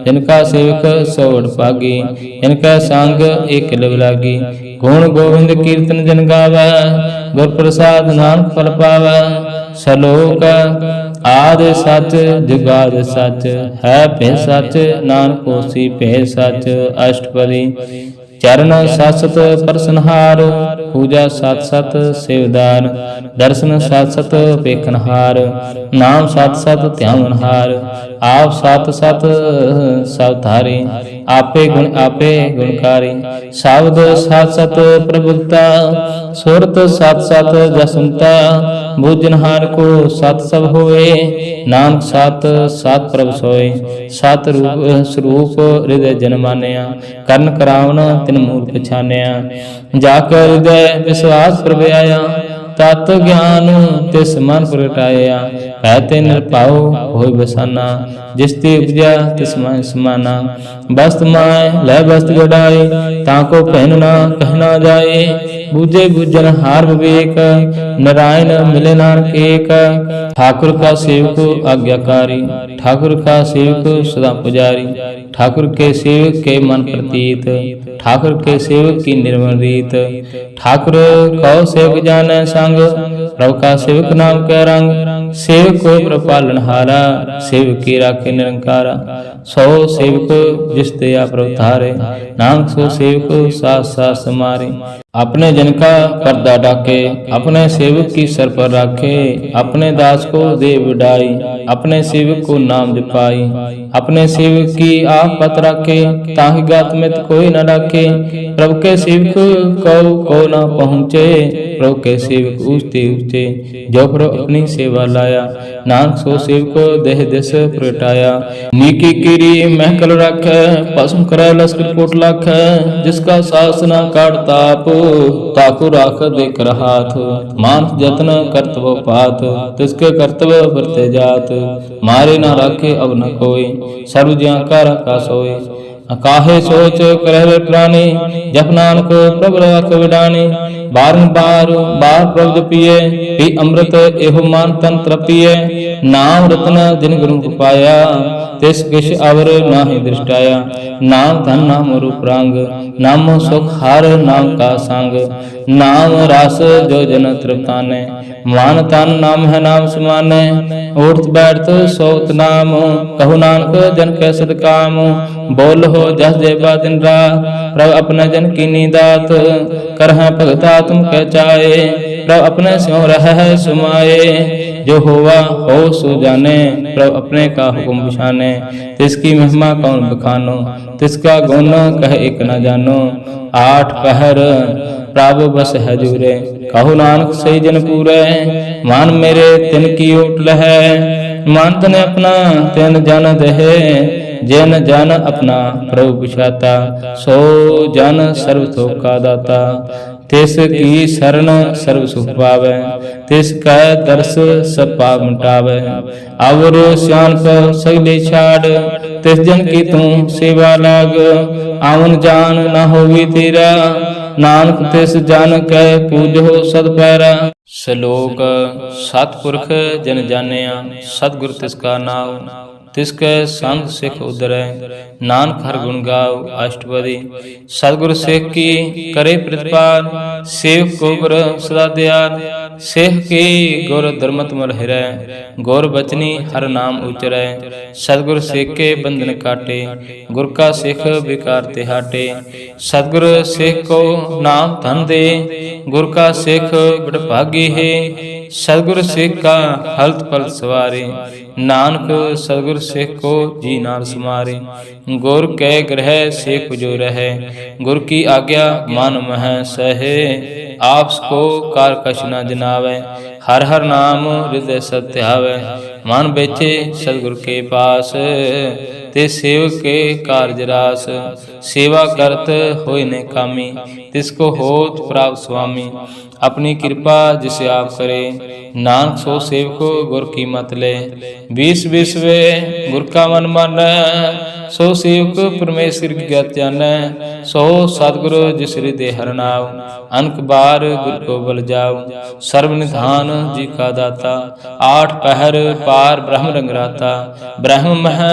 जिनका सेवक सोवड़ पागी, इनका संग एक लग लागी। गुण गोविंद कीर्तन जन गावै, गुर प्रसाद नानक फल पावै। सलोक आद सच जुगाद सच, है भे सच नानक होसी भे सच। अष्टपदी चरण सासत परसनहार, पूजा सात सत सेवदार, दर्शन सात सत पेखनहार, नाम सात सत ध्यानहार। आप सात सत सब धारे, आपे गुणकारी, शब्द सात सत प्रभुता, सुरत सात सत जसुनता, भोजनहार को सत सब होए, नानक सात सात प्रभ सोए। सत रूप स्वरूप हृदय जन मानिया, कर्ण करावन तिन मूल पछानिया। जाकर हृदय विश्वास प्रभ आया, तत् ज्ञान तिस मन प्रगटाया। कहते निरभाव होय बसाना, जिसते उपजा तिस माय समाना। वस्त्र माय लय वस्त्र गड़ाई, ताको पहनना कहना जाए। बूझे बुझन हार विवेक, नारायण मिले नानक एक। ठाकुर का सेवक आज्ञाकारी, ठाकुर का सेवक सदा पुजारी, ठाकुर के सेवक के मन प्रतीत, ठाकुर के सेवक की निर्मल रीत। ठाकुर कौ सेवक जाने संग, प्रभु का सेवक नाम के रंग। सेवक को प्रभु पालनहारा, सेवक की राखे निरंकारा। सो सेवक जिस दया प्रभु धारे, नानक सो सेवक सास सास समारे। अपने जन का पर्दा डाके, अपने सेवक की सर पर राखे। अपने दास को दे विडाई, अपने सेवक को नाम जपाई। अपने सेवक की आप पत राखे, ताहि गात में कोई न राखे। प्रभु के सेवक को न पहुँचे, प्रभु के सेवक ऊंचे ऊंचे। जो प्रभु अपनी सेवा लाया, नानक सो सेवक देह देश प्रगटाया। नीकी कीरी महकल रख, पसम करे लश्कर कोट लख। जिसका सास न काटताप, ताकु राख दे कर हाथ। मानस जतन कर्तव्य पात, तिसके कर्तव्य बरते जात। मारे न राखे अब न कोई, सर्व ज्ञान का रखा सोई। काहे सोच करह प्राणी, जप नानक प्रभु राख विडानी। बारंबार बार प्रभु जपिए, पी अमृत एहो मान तन तृप्तिय। नाम रत्न जिन गुरु पाया, तिस किश अवर नाहि दृष्टाया। नाम धन नाम रूप रंग, नामो सुख हार नाम का संग। नाम रस जो जन तृप्ताने, मान तन नाम है नाम समाने। उठत बैठत सोत नाम, कहु नानक जन कै सद काम। बोल हो जस जेबा दिन रात, प्रभु अपने जन की नीदात। करह भगता तुम कह चाहे, प्रभु अपने स्यों रह सुमाए। जो हुआ हो सो जाने, प्रभु अपने का हुक्म बिछाने। तिसकी महिमा कौन बखानो, तिसका गुण कह एक न जानो। आठ पहर प्रभु बस हजूरे, कहु नानक सही जन पूरे। मान मेरे तिन की ओट लहे, मान तने अपना तिन जन दहे। जन जन अपना प्रभु बिछाता, सो जन सर्व थोक का दाता। तिस की शरण सर्व सुख पावे, तिस कै दर्श सब पाप मिटावे। अवर सियान पर सगले छाड़, तिस जन की तू सेवा लाग। आवन जान न होवी तेरा, नानक तिस जन कै पूजो सद पैरा। ਸ਼ਲੋਕ ਸਤਿਪੁਰਖ ਜਨ ਜਾਣਿਆ ਸਤਿਗੁਰ ਤਿਸ ਕਾ ਨਾਉ ਤਿਸਕੈ ਸੰਗ ਸਿੱਖ ਉਦਰੈ ਨਾਨਕ ਹਰਿ ਗੁਣ ਗਾਉ। ਅਸ਼ਟਪਦੀ। ਸਤਿਗੁਰ ਸਿੱਖ ਕੀ ਕਰੇ ਪ੍ਰਤਿਪਾਲ ਸੇਵਕ ਕੋ ਗੁਰ ਸਦਾ ਦਿਆਲ। ਸਿੱਖ ਕੀ ਗੁਰ ਦਰਮਤ ਮਲ ਹਿਰੈ ਗੁਰ ਬਚਨੀ ਹਰਿ ਨਾਮ ਉਚਰੈ। ਸਤਿਗੁਰ ਸਿੱਖ ਕੇ ਬੰਧਨ ਕਾਟੇ ਗੁਰ ਕਾ ਸਿੱਖ ਵਿਕਾਰ ਤੇ ਹਾਟੇ। ਸਤਿਗੁਰ ਸਿੱਖ ਕੋ ਨਾਮ ਧਨ ਦੇ ਗੁਰ ਕਾ ਸਿੱਖ ਬੜਭਾਗੀ ਹੈ। ਸਤਿਗੁਰ ਸਿੱਖ ਕਾ ਹਲਤ ਪਲਤ ਸਵਾਰੇ ਨਾਨਕ ਸਤਿਗੁਰ ਸਿੱਖ ਕੋ ਜੀ ਨਾਲ ਸਮਾਰੇ। ਗੁਰ ਕੈ ਗ੍ਰਹਿ ਸਿੱਖ ਜੋ ਰਹੈ ਗੁਰ ਕੀ ਆਗਿਆ ਮਨ ਮਹਿ ਸਹੇ। ਆਪਸ ਕੋ ਕਾਰ ਕਛ ਨ ਜਨਾਵੈ ਹਰ ਹਰ ਨਾਮ ਹਿਰਦੈ ਸਤਿ ਧਿਆਵੈ। ਮਨ ਬੈਠੇ ਸਤਿਗੁਰ ਕੇ ਪਾਸ ਤੇ ਸੇਵਕ ਕੇ ਕਾਰਜ ਰਾਸ। ਸੇਵਾ ਕਰਤ ਹੋਇ ਨੇ ਕਾਮੀ ਤਿਸ ਕੋ ਹੋਤ ਪ੍ਰਾਪਤ ਸੁਆਮੀ। अपनी कृपा जिसे आप करे नानक सो सेवको गुर की मत ले। बीस बिसवे गुर का मन मानै सो सेवक परमेश्वर की गत जानै। सो सतगुरु जिस हृदय हर नाव अनक बार गुर को बल जाओ। सर्व निधान जी का दाता आठ पहर पार ब्रह्म रंगराता। ब्रह्म मह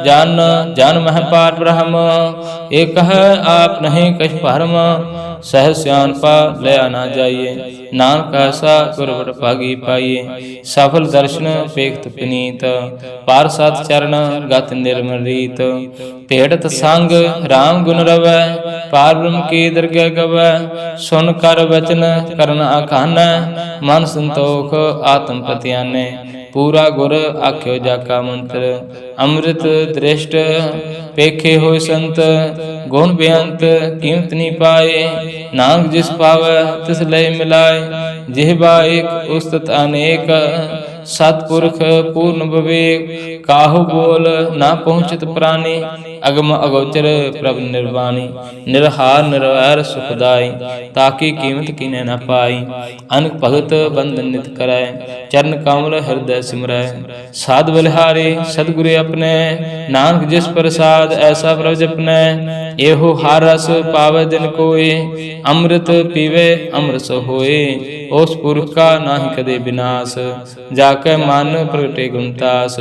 जान जान मह पार ब्रह्म एक है आप नहीं कछ भरम। सहज सियानपा लया ना जाइए नानक ऐसा गुर बड़ भागी पाइए। सफल दर्शन पेखत पुनीत पार सत चरण गत निर्मल रीत। भेटत संग राम गुण रवै पार ब्रह्म की दरगह गवै। सुन कर वचन करन आखानै मन संतोख आत्म पतियानै। पूरा गुर आख्यो जाका मंत्र अमृत दृष्ट पेखे होय संत। गुण बेअंत कीमत नी पाए नानक जिस पावै तिस लय मिलाए। जिह्वा एक उस्तत अनेक सतपुरख पूर्ण विवेक। काहु बोल ना पहुँचत प्राणी अगम अगोचर प्रभ निर्वाणी। निरहार निरवैर सुखदाई ताकि कीमत कीने न पाई। अनक भगत बंधन नित करै चरण कमल हृदय सिमरै। साध बलिहारी सतगुरु अपने नानक जिस प्रसाद ऐसा प्रभ जपनै। एहो हर रस पावै दिन कोय अमृत पीवे अमृत सो होए। उस पुरख का नाहि कदे विनाश जाके मन प्रगटे गुणतास।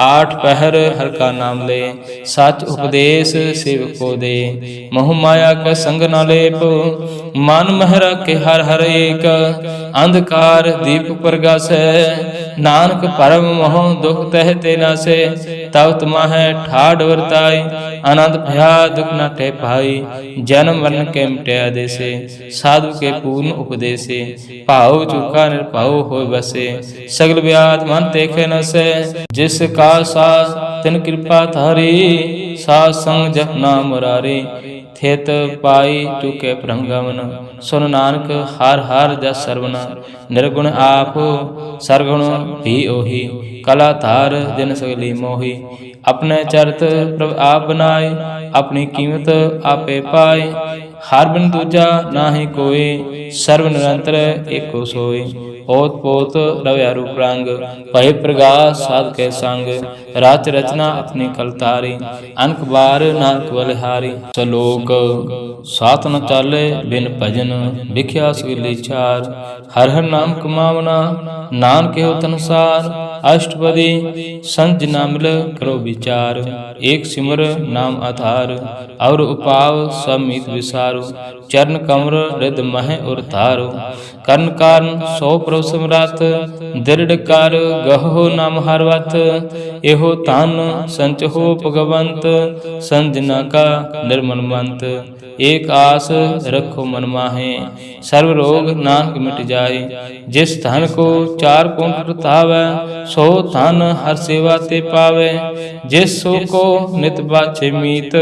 आठ पहर हर का नाम ले सच उपदेश सेवक को दे। मोह माया का संग न लेप मन महरा के हर हर एक। अंधकार दीप प्रगासै नानक परम मोह दुख तह ते नासे। तब तुम्हारे ठाड वर्ताई अनंत भया दुख न ठे पाई। जन्म मरण के मिटया देसे साधु के पूर्ण उपदेसे। भाव चुका निर्भाव हो बसे सगल व्याध मन देखे न से। जिस का सा तिन कृपा थारी साध संग जप नाम मुरारी। थेत पाई चुके प्रंगमन सुन नानक हार हार जस सर्वन। निर्गुण आप सरगुण भी ओही कला धार जिन सगली मोही। अपने चरित प्रभ आप बनाए अपनी कीमत आपे पाए। हर बिन दूजा नाहि कोय सर्व निरंतर एको सोय। ओत पोत रवै रूप रंग भय प्रगास साध के संग। राच रचना अपनी कलतारी अनक बार नानक बलिहारी। सलोक सात न चाले बिन भजन विख्या सुगली चार। हर हर नाम कमावना नानक हो तनसार। अष्टपदी संत ना मिल करो विचार। एक सिमर नाम आधार और उपाव सब मीत विसारो। चरण कमर हृद मह और धारो। कर्ण कारण सौ प्रभ समरात दृढ़ कार गहो नाम हरवत। एहो तान संच हो भगवंत संजना का निर्मल मंत। एक आस रखो मन माहे सर्व रोग नानक मिट जाए। जिस धन को चार कुंठ प्रतावै सो धन हर सेवा ते पावे। जिस सुख को नित बाछे मीत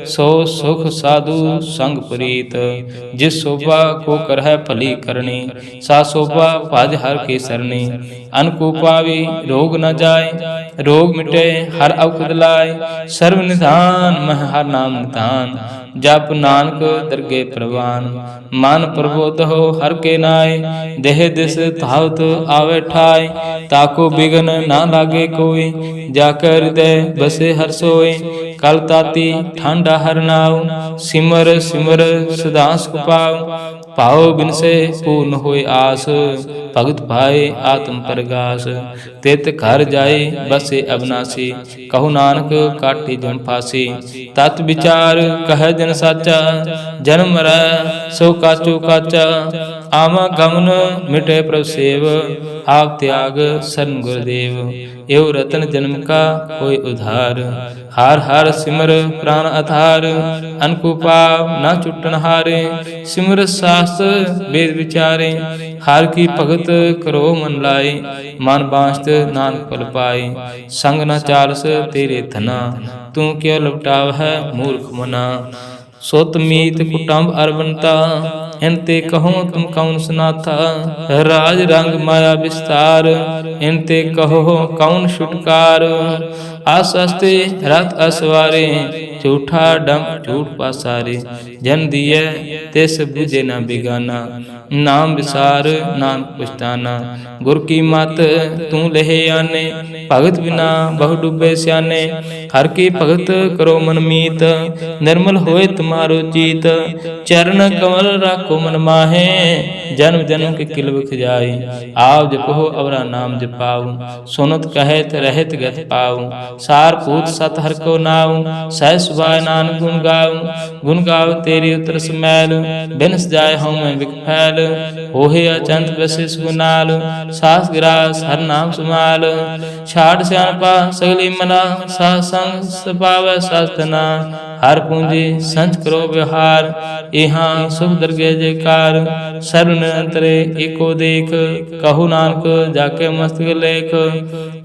सो सुख साधु संग प्रीत। जिस शोभा को करह भली करनी सा शोभा भज हर के सरनी। अन्न को पावी रोग न जाए रोग मिटे हर औखद लाए। सर्व निधान मह हर नाम निधान जप नानक दरगे प्रवान। मन प्रबोध हो हर के नाय देह दिस धावत आवे ठाय। ताको बिघन ना लागे कोई जाकर हृदय बसे हर सोए। कल ताती ठंडा हर नाव सिमर सिमर सदा सुख पाओ। ਭਾਉ ਬਿਨਸੇ ਪੂਰਨ ਹੋਏ ਆਸ, ਭਗਤ ਭਾਏ ਆਤਮ ਪ੍ਰਗਾਸ। ਤਿਤ ਘਰ ਜਾਏ ਬਸੇ ਅਬਨਾਸੀ, ਕਹु ਨਾਨਕ ਕਾਟੀ ਜਮ ਫਾਸੀ। ਤਤ ਵਿਚਾਰ ਕਹੈ ਜਨ ਸਾਚਾ, ਜਨਮ ਮਰੈ ਸੋ ਕਾਚੋ ਕਾਚਾ। ਆਵਾ ਗਮਨ ਮਿਟੇ ਪ੍ਰਭ ਸੇਵ, ਆਪ ਤਿਆਗ ਸਰਨ ਗੁਰਦੇਵ। ਏਉ ਰਤਨ ਜਨਮ ਕਾ ਹੋਇ ਉਧਾਰ, ਹਰ ਹਰ ਸਿਮਰ ਪ੍ਰਾਨ ਅਥਾਰ। ਅਨਕੂ ਪਾਵ ਨਾ ਛੁਟਣ ਹਾਰੇ, ਸਿਮਰ ਸਾਸਤਰ ਵੇਦ ਵਿਚਾਰੇ। ਹਰ ਕੀ ਭਗਤ ਕਰੋ ਮਨ ਲਾਏ, ਮਨ ਬਾਂਸਤ ਨਾਨਕ ਪਲ ਪਾਏ। ਸੰਗ ਨ ਚਾਲਸ ਤੇਰੇ ਧਨਾ, ਤੂੰ ਕਿਉ ਲਪਟਾਵ ਹੈ ਮੂਰਖ ਮਨਾ। ਸੁਤ ਮੀਤ ਕੁਟੰਬ ਅਰਬੰਤਾ, ਇਨ ਤੇ ਕਹੋ ਤੁਮ ਕੌਣ ਸਨਾਥਾ। ਰਾਜ ਰੰਗ ਮਾਇਆ ਵਿਸਤਾਰ, ਇਨ ਤੇ ਕਹੋ ਕੌਣ ਛੁਟਕਾਰ। ਆਸ ਅਸਤੇ ਰਤ ਅਸਵਾਰੇ, ਝੂਠਾ ਡੰਮ ਝੂਠ ਪਾਸਾਰੇ। ਜਨ ਦੀਐ ਤਿਸ ਬੁਝੇ ਨਾ ਬਿਗਾਨਾ, ਨਾਮ ਵਿਸਾਰ ਨਾਮ ਪਛਤਾਨਾ। ਗੁਰ ਕੀ ਮਤ ਤੂੰ ਲਹਿ ਆਨੇ, ਭਗਤ ਬਿਨਾ ਬਹੁ ਡੁੱਬੇ ਸਿਆਨੇ। ਹਰ ਕੀ ਭਗਤ ਕਰੋ ਮਨ ਮੀਤ, ਨਿਰਮਲ ਹੋਏ ਤੁਮਾਰੋ ਚੀਤ। ਚਰਨ ਕਮਲ ਰਾਖੋ ਮਨ ਮਾਹੇ, ਜਨਮ ਜਨਮ ਕੇ ਕਿਲ ਬਿਖ ਜਾਏ। ਆਪ ਜਪੋ ਅਵਰਾ ਨਾਮ ਜਪਾਉ, ਸੁਨਤ ਕਹਿਤ ਰਹਿਤ ਗਤ ਪਾਉ। ਸਾਰ ਭੂਤ ਸਤ ਹਰਿ ਕੋ ਨਾਉ, ਸਹਿ ਸੁਭਾਇ ਨਾਨਕ ਗੁਣ ਗਾਉ। ਗੁਣ ਗਾਉ ਤੇਰੀ ਉਤਰ ਸਮੈਲ, ਬਿਨਸ ਜਾਏ ਹਉ ਮੈਂ ਵਿਖ ਫੈਲ। ਹੋਏ ਅਚੰਤ ਵਸੇ ਸੁਨਾਲ, ਸਾਸ ਗਿਰਾਸ ਹਰ ਨਾਮ ਸੁਮਾਲ। ਛਾੜ ਸਿਆਣਪਾ ਸਗਲੀ ਮਨਾ, ਸਾਧ ਸੰਗ ਸਪਾਵੈ ਸਾਸਤਨਾ। ਹਰ ਪੂੰਜੀ ਸੰਚ ਕਰੋ ਵਿਹਾਰ, ਇਹਾਂ ਸੁਖ ਦਰਗੇ ਜੈਕਾਰ। ਸਰਬ ਨਿਰੰਤਰੇ ਏਕੋ ਦੇਖ, ਕਹੂ ਨਾਨਕ ਜਾਕੇ ਮਸਤਕ ਲੇਖ।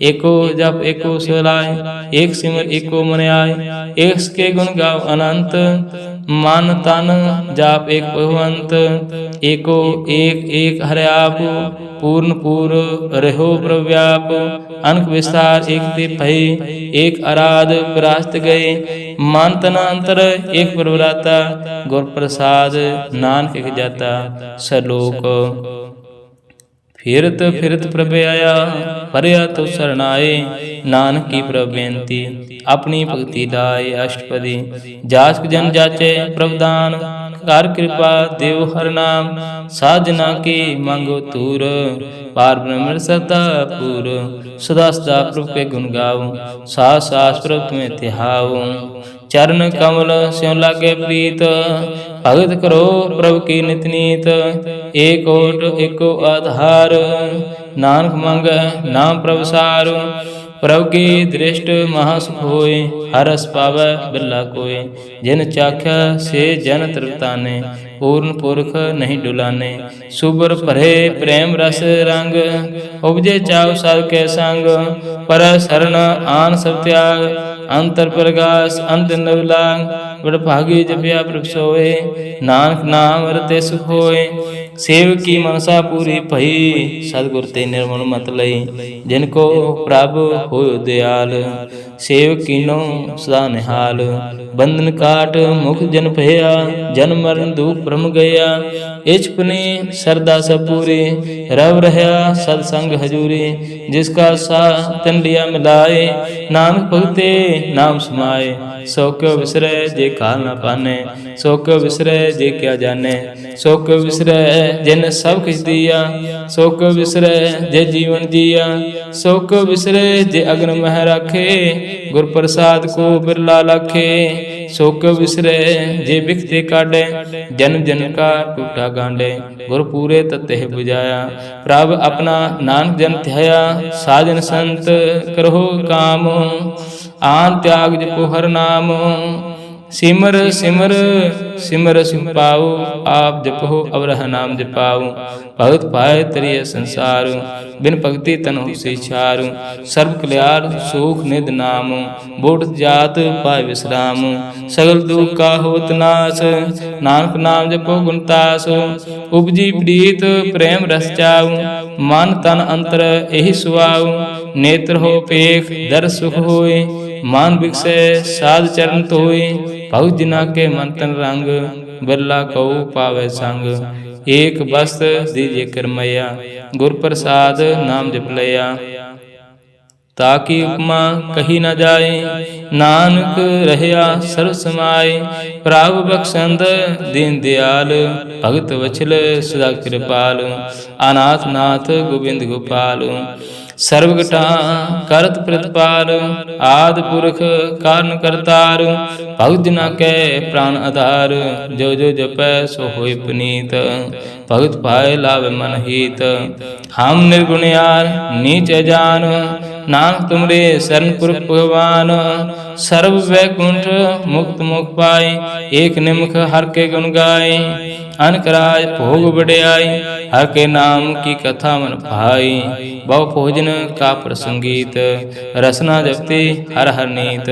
ਏਕੋ ਜਪ ਏਕੋ ਸਲਾਏ, ਏਕ ਸਿਮਰ ਏਕੋ ਮਨ ਆਏ। ਏਕ ਕੇ ਗੁਣ ਗਾਵ ਅਨੰਤ, ਮਨ ਤਨ ਜਾਪ ਏਕ ਭਗਵੰਤ। ਏਕੋ ਏਕ ਏਕ ਹਰਿ ਆਪ, ਪੂਰਨ ਪੂਰ ਰਹਿਓ ਪ੍ਰਭ ਵਿਆਪ। ਅਨਕ ਵਿਸਤਾਰ ਏਕ ਤੇ ਭਈ, ਏਕ ਅਰਾਧ ਵਿਰਾਸਤ ਗਏ। ਮਨ ਤਨ ਅੰਤਰ ਏਕ ਪ੍ਰਭਰਾਤਾ, ਗੁਰ ਪ੍ਰਸਾਦ ਨਾਨਕ ਇਕ ਜਾਤਾ। ਸਲੋਕ ਫਿਰਤ ਫਿਰਤ ਪ੍ਰਭ ਆਇਆ, ਪਰਿਆ ਤੋ ਸਰਣਾਏ। ਨਾਨਕ ਕੀ ਪ੍ਰਭ ਬੇਨਤੀ, ਆਪਣੀ ਭਗਤੀ ਲਾਏ। ਅਸ਼ਟਪਦੀ ਜਾਚਕ ਜਨ ਜਾਚੇ ਪ੍ਰਭ ਦਾਨ, ਕਰ ਕਿਰਪਾ ਦੇਵ ਹਰ ਨਾਮ। ਸਾਜਨਾ ਕੀ ਮੰਗੋ ਤੂਰ, ਪਾਰ ਬ੍ਰਹਮ ਸਦਾ ਪੂਰ। ਸਦਾ ਸਦਾ ਪ੍ਰਭ ਕੇ ਗੁਣ ਗਾਉ, ਸਾਸ ਸਾਸ ਪ੍ਰਭ ਤੁਮੇ ਤਿਹਾਉ। ਚਰਨ ਕਮਲ ਸਿਉ ਲਾਗੇ ਪ੍ਰੀਤ, ਭਗਤ ਕਰੋ ਪ੍ਰਭ ਕੀ ਨਿਤ ਨੀਤ। ਏਕ ਓਟ ਏਕੋ ਆਧਾਰ, ਨਾਨਕ ਮੰਗੈ ਨਾਮ ਪ੍ਰਭ ਸਾਰ। ਪ੍ਰਭ ਕੀ ਦ੍ਰਿਸ਼ਟ ਮਹਾ ਸੁਖ ਹੋਏ, ਹਰ ਰਸ ਪਾਵੈ ਬਿਰਲਾ ਕੋਇ। ਜਿਨ ਚਾਖਿਆ ਸੇ ਜਨ ਤ੍ਰਿਪਤਾਨੇ, ਪੂਰਨ ਪੁਰਖ ਨਹੀਂ ਡੁਲਾਨੇ। ਸੁਬਰ ਭਰੇ ਪ੍ਰੇਮ ਰਸ ਰੰਗ, ਉਪਜੇ ਚਾਉ ਸਭ ਕੇ ਸੰਗ। ਪਰ ਸਰਣ ਆਨ ਸਭ ਤਿਆਗ, ਅੰਤਰ ਪ੍ਰਗਾਸ ਅੰਤ ਨਵਲਾਗ। ਬੜ ਭਾਗੀ ਜਪਿਆ ਪ੍ਰਭ ਸੋਏ, ਨਾਨਕ ਨਾਮ ਰਤੇ ਸੁਖ ਹੋਏ। ਸੇਵ ਕੀ ਮਨਸਾ ਪੂਰੀ ਭਈ, ਸਤਿਗੁਰ ਤੇ ਨਿਰਮਲ ਮਤ ਲਈ। ਜਿਨ ਕੋ ਪ੍ਰਭ ਹੋਇ ਦਿਆਲ, ਸੇਵ ਕੀਨੋ ਸਦਾ ਨਿਹਾਲ। ਬੰਧਨ ਕਾਟ ਮੁਖ ਜਨ ਭਇਆ, ਜਨਮ ਮਰਨ ਦੁਖ ਭ੍ਰਮ ਗਿਆ। ਇਛਪਨੀ ਸਰਦਾ ਸਭ ਪੂਰੀ, ਰਵ ਰਹਾ ਸਤ ਸੰਗ ਹਜੂਰੀ। ਜਿਸ ਕਾ ਸਾਹ ਤਨ ਲਿਆ ਮਿਲਾਏ, ਨਾਨਕ ਭਗਤੇ ਨਾਮ ਸਮਾਏ। ਸੋ ਕਿਉ ਵਿਸਰੈ ਜੇ ਕਾਲ ਨਾ ਪਾਨੇ, ਸੋ ਕਿਉ ਵਿਸਰੈ ਜੇ ਕਿਆ ਜਾਣੇ। ਸੋ ਕਿਉ ਵਿਸਰੈ ਜਿਨ ਸਭ ਕਿਛ ਦੀਆ, ਸੋ ਕਿਉ ਵਿਸਰੈ ਜੇ ਜੀਵਨ ਜੀਆ। ਸੋ ਕਿਉ ਵਿਸਰੈ ਜੇ ਅਗਨ ਮਹਿ ਰਾਖੇ, ਗੁਰ ਪ੍ਰਸਾਦ ਕੋ ਬਿਰਲਾ ਲਾਖੇ। ਸੋ ਕਿਉ ਵਿਸਰੈ ਜੇ ਬਿਖ ਤੇ ਕਾਢੈ, ਜਨਮ ਜਨਮ ਕਾ ਟੂਟਾ ਗਾਂਢੈ। ਗੁਰ ਪੂਰੇ ਤਤਹਿ 부ਝਾਇਆ, ਪ੍ਰਭ ਆਪਣਾ ਨਾਨਕ ਜਨ ਧਿਆਇਆ। ਸਾਜਨ ਸੰਤ ਕਰਹੁ ਕਾਮ, ਆਨ ਤਿਆਗ ਜਪੋ ਹਰ ਨਾਮ। ਸਿਮਰ ਸਿਮਰ ਸਿਮਰ ਸੁਖ ਪਾਉ, ਆਪ ਜਪੋ ਅਵਰਹ ਨਾਮ ਜਪਾਉ। ਭਗਤ ਪਾਏ ਤਰੀਏ ਸੰਸਾਰ, ਬਿਨ ਭਗਤੀ ਤਨ ਹੋਸੀ ਛਾਰ। ਸਰਬ ਕਲਿਆਣ ਸੁਖ ਨਿਧ ਨਾਮ, ਬੋਟ ਜਾਤ ਪਾਏ ਵਿਸਰਾਮ। ਸਗਲ ਦੁਖ ਕਾ ਹੋਤ ਨਾਸ, ਨਾਨਕ ਨਾਮ ਜਪੋ ਗੁਣ ਤਾਸ। ਉਪਜੀ ਪ੍ਰੀਤ ਪ੍ਰੇਮ ਰਸ ਚਾਉ, ਮਨ ਤਨ ਅੰਤਰ ਇਹੀ ਸੁਆਉ। ਨੇਤਰ ਹੋ ਪੇਖ ਦਰ ਸੁਖ ਹੋਏ, ਮਨ ਬਿਕਸੈ ਸਾਧ ਚਰਨ ਧੋਏ। ਭਗਤ ਜਿਨਾ ਕੇ ਮਨ ਤਨ ਰੰਗ, ਬਿਰਲਾ ਕਉ ਪਾਵੈ ਸੰਗ। ਏਕ ਬਸਤ ਦੀਜੇ ਕਰਮਇਆ, ਗੁਰ ਪ੍ਰਸਾਦ ਨਾਮ ਜਪ ਲਿਆ। ताकि उपमा कही न जाए। नानक रहया सर्व समाए, प्रभु बख्शंद दीन दयाल, भगत वचल सदा कृपाल। अनाथ नाथ गोविंद गोपाल, सर्वगटा करत प्रतिपाल। आदि पुरख कारण करतार, भगत जना कै प्राण आधार। जो जो जपै सो होय पुनीत, भगत पाए लाभ मन हित। हम निर्गुण यार नीच अजान, नानक तुमरे शरण पुरख भगवान। सर्व वैकुंठ मुक्त मुख पाए, एक निमुख हर के गुण गाए। अनक राज भोग बड़ियाई, हर के नाम की कथा मन भाई। बहु भोजन का प्रसंगीत, रसना जपती हर हर नीत।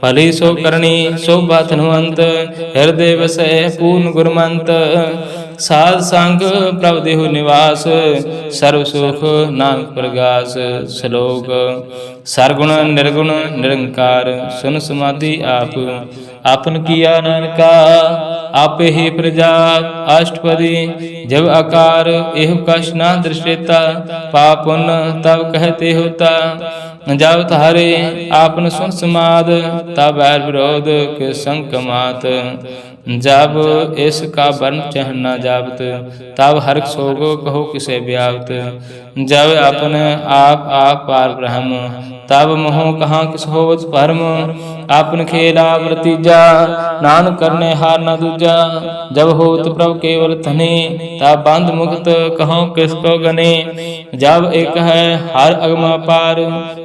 भली सो करनी सो बात हनुमंत, हृदय वसै पूर्ण गुरमंत। साध संग प्रभ देहु निवास, सर्व सुख नानक प्रगास। श्लोक सरगुण निर्गुण निरंकार, सुन समाधि आप। आपन किया नानका आपे ही प्रजा, अष्टपदी जब आकार एह कश ना दृष्टेता। पाप पुण्य तब कहते होता, जब तारे आपन सुन समाद। तब बैर विरोध के संग कमात, जब इसका वर्ण चह न जावत। तब हर सोगो कहो किसे व्यावत। जब अपने आप पार ब्रह्म, तब मोह कहाँ किस होवत परम। आपन खेला प्रतिजा, नानक करने हार न दूजा। जब होत प्रभु केवल धने, तब बंध मुक्त कहो किसको गने। जब एक है हर अगमा पार,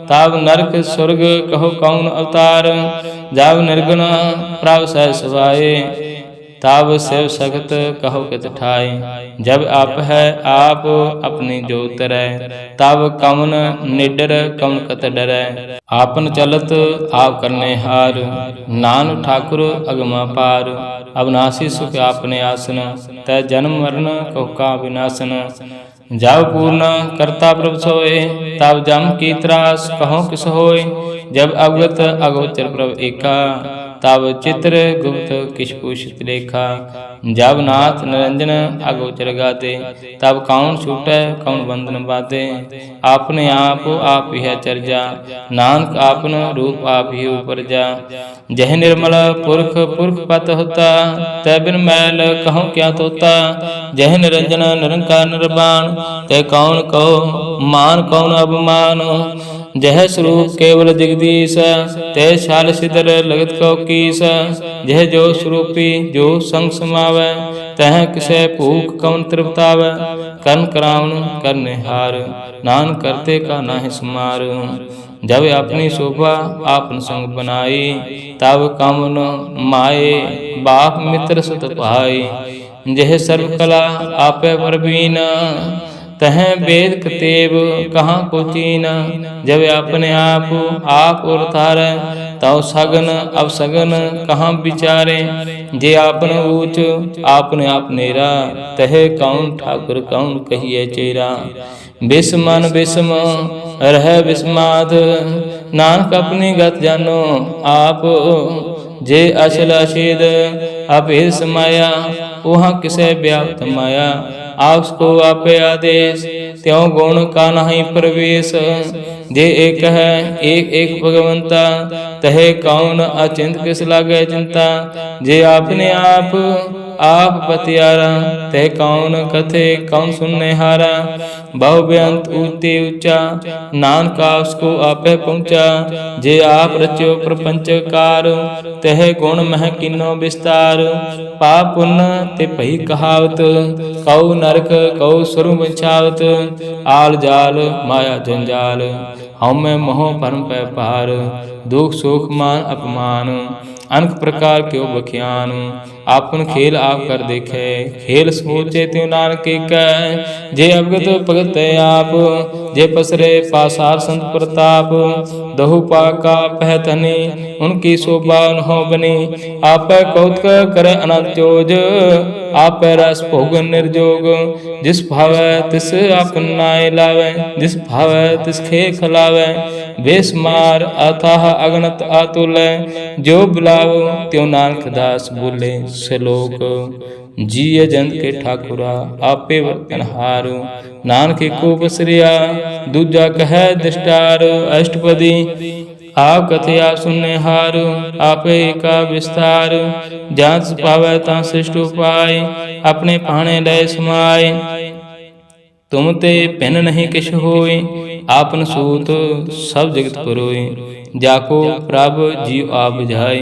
तब नरक स्वर्ग कहो कौन अवतार। जब निर्गुण प्रभु सह सभाए, तब शिव सगत कहो कित ठाए। जब आप है आप अपनी जो तरै, तब कमन निडर कमन कत डरै। आपन चलत आप करने हार, नान ठाकुर अगमा पार। अविनाशी सुख आपने आसन, तय जन्म मरण कहो का विनाशन। जब पूर्ण करता प्रभु सोए, तब जम की त्रास कहो किस होय। जब अवगत अगोचर प्रभु एका, तब चित्र गुप्त किछ पूछित लेखा। जब नाथ निरंजन अगोचर गाते, तब कौन छूटै कौन बंधन बाते। आपने आप यह चर्जा, नानक आपन रूप आप ही ऊपर जा। जह निर्मल पुरख पुरख पत होता, तै बिन मैल कहूँ क्या तोता। जह निरंजन निरंकार निर्वाण, तै कौन कहो मान कौन अभिमान। जह स्वरूप केवल जगदीश, तै शाल सिदर लगत को कीस। जह जो स्वरूपी जो संग समावै, तह किसे भूख कौन तृप्तावै। कर्ण करावन करने हार, नान करते का नाहि समार। जब अपनी शोभा आपन संग बनाई, तब कामन माए बाप मित्र सुत भाई। जह सर्व कला आपे परवीन, तह वेद कतेब कहाँ को चीन। जब अपने आप और तारे, तव सगन अब सगन कहाँ विचारे। जे आपन ऊच आपने आप नेरा, तह कौन ठाकुर कौन कहिए चेरा। बिस्मन बिस्म रह बिस्माद, नानक अपनी गत जानो आप। जे अचल अछेद अभेद समाया, वहाँ किसे व्याप्त माया। आपको आपे आदेश, त्यों गुण का नहीं प्रवेश। जे एक है एक भगवंता, तह कौन अचिंत किस लागे चिंता। जे आपने आप पतियारा, तह कौन कथे कौन सुनने हारा। बहु बेअंत ऊंचे ऊंचा, नानक उसको आपे पहुँचा। जे आप रचो प्रपंच कार, तह गुण मह किन्नो विस्तार। पाप पुण्य ते भई कहावत, कौ नरक कौ स्वरूप छावत। आल जाल माया जंजाल, हमें मोह भरम पै पार। दुख सुख मान अपमान, अनेक प्रकार क्यों बख्यान। आपन खेल आप कर देखे, खेल सोचे त्यों नानक कह। जे अवगत भगत आप, जे पसरे पासार संत प्रताप। दहु पाका पहतनी, उनकी शोभा हो बनी। आप कौतक करे अनंत जोज, आप रस भोग निर्जोग। जिस भावै तिस आपन नाय लावै, जिस भावै तिस खे खलावै। बेसमार अथाह अगणत अतुल, जो बुलाओ त्यों नानक दास बोले। श्लोक जी अजंत के ठाकुरा आपे वर्तनहार, नानक को बसरिया दूजा कह दृष्टार। अष्टपदी आप कथया सुनने हार, आपे का विस्तार। जांच पावै ता श्रेष्ठ उपाय, अपने पाणे लय समाय। तुम ते भिन्न नहीं किछ होय, आपन सूत सब जगत पुरोय। जाको प्रभ जीव आप बुझाय,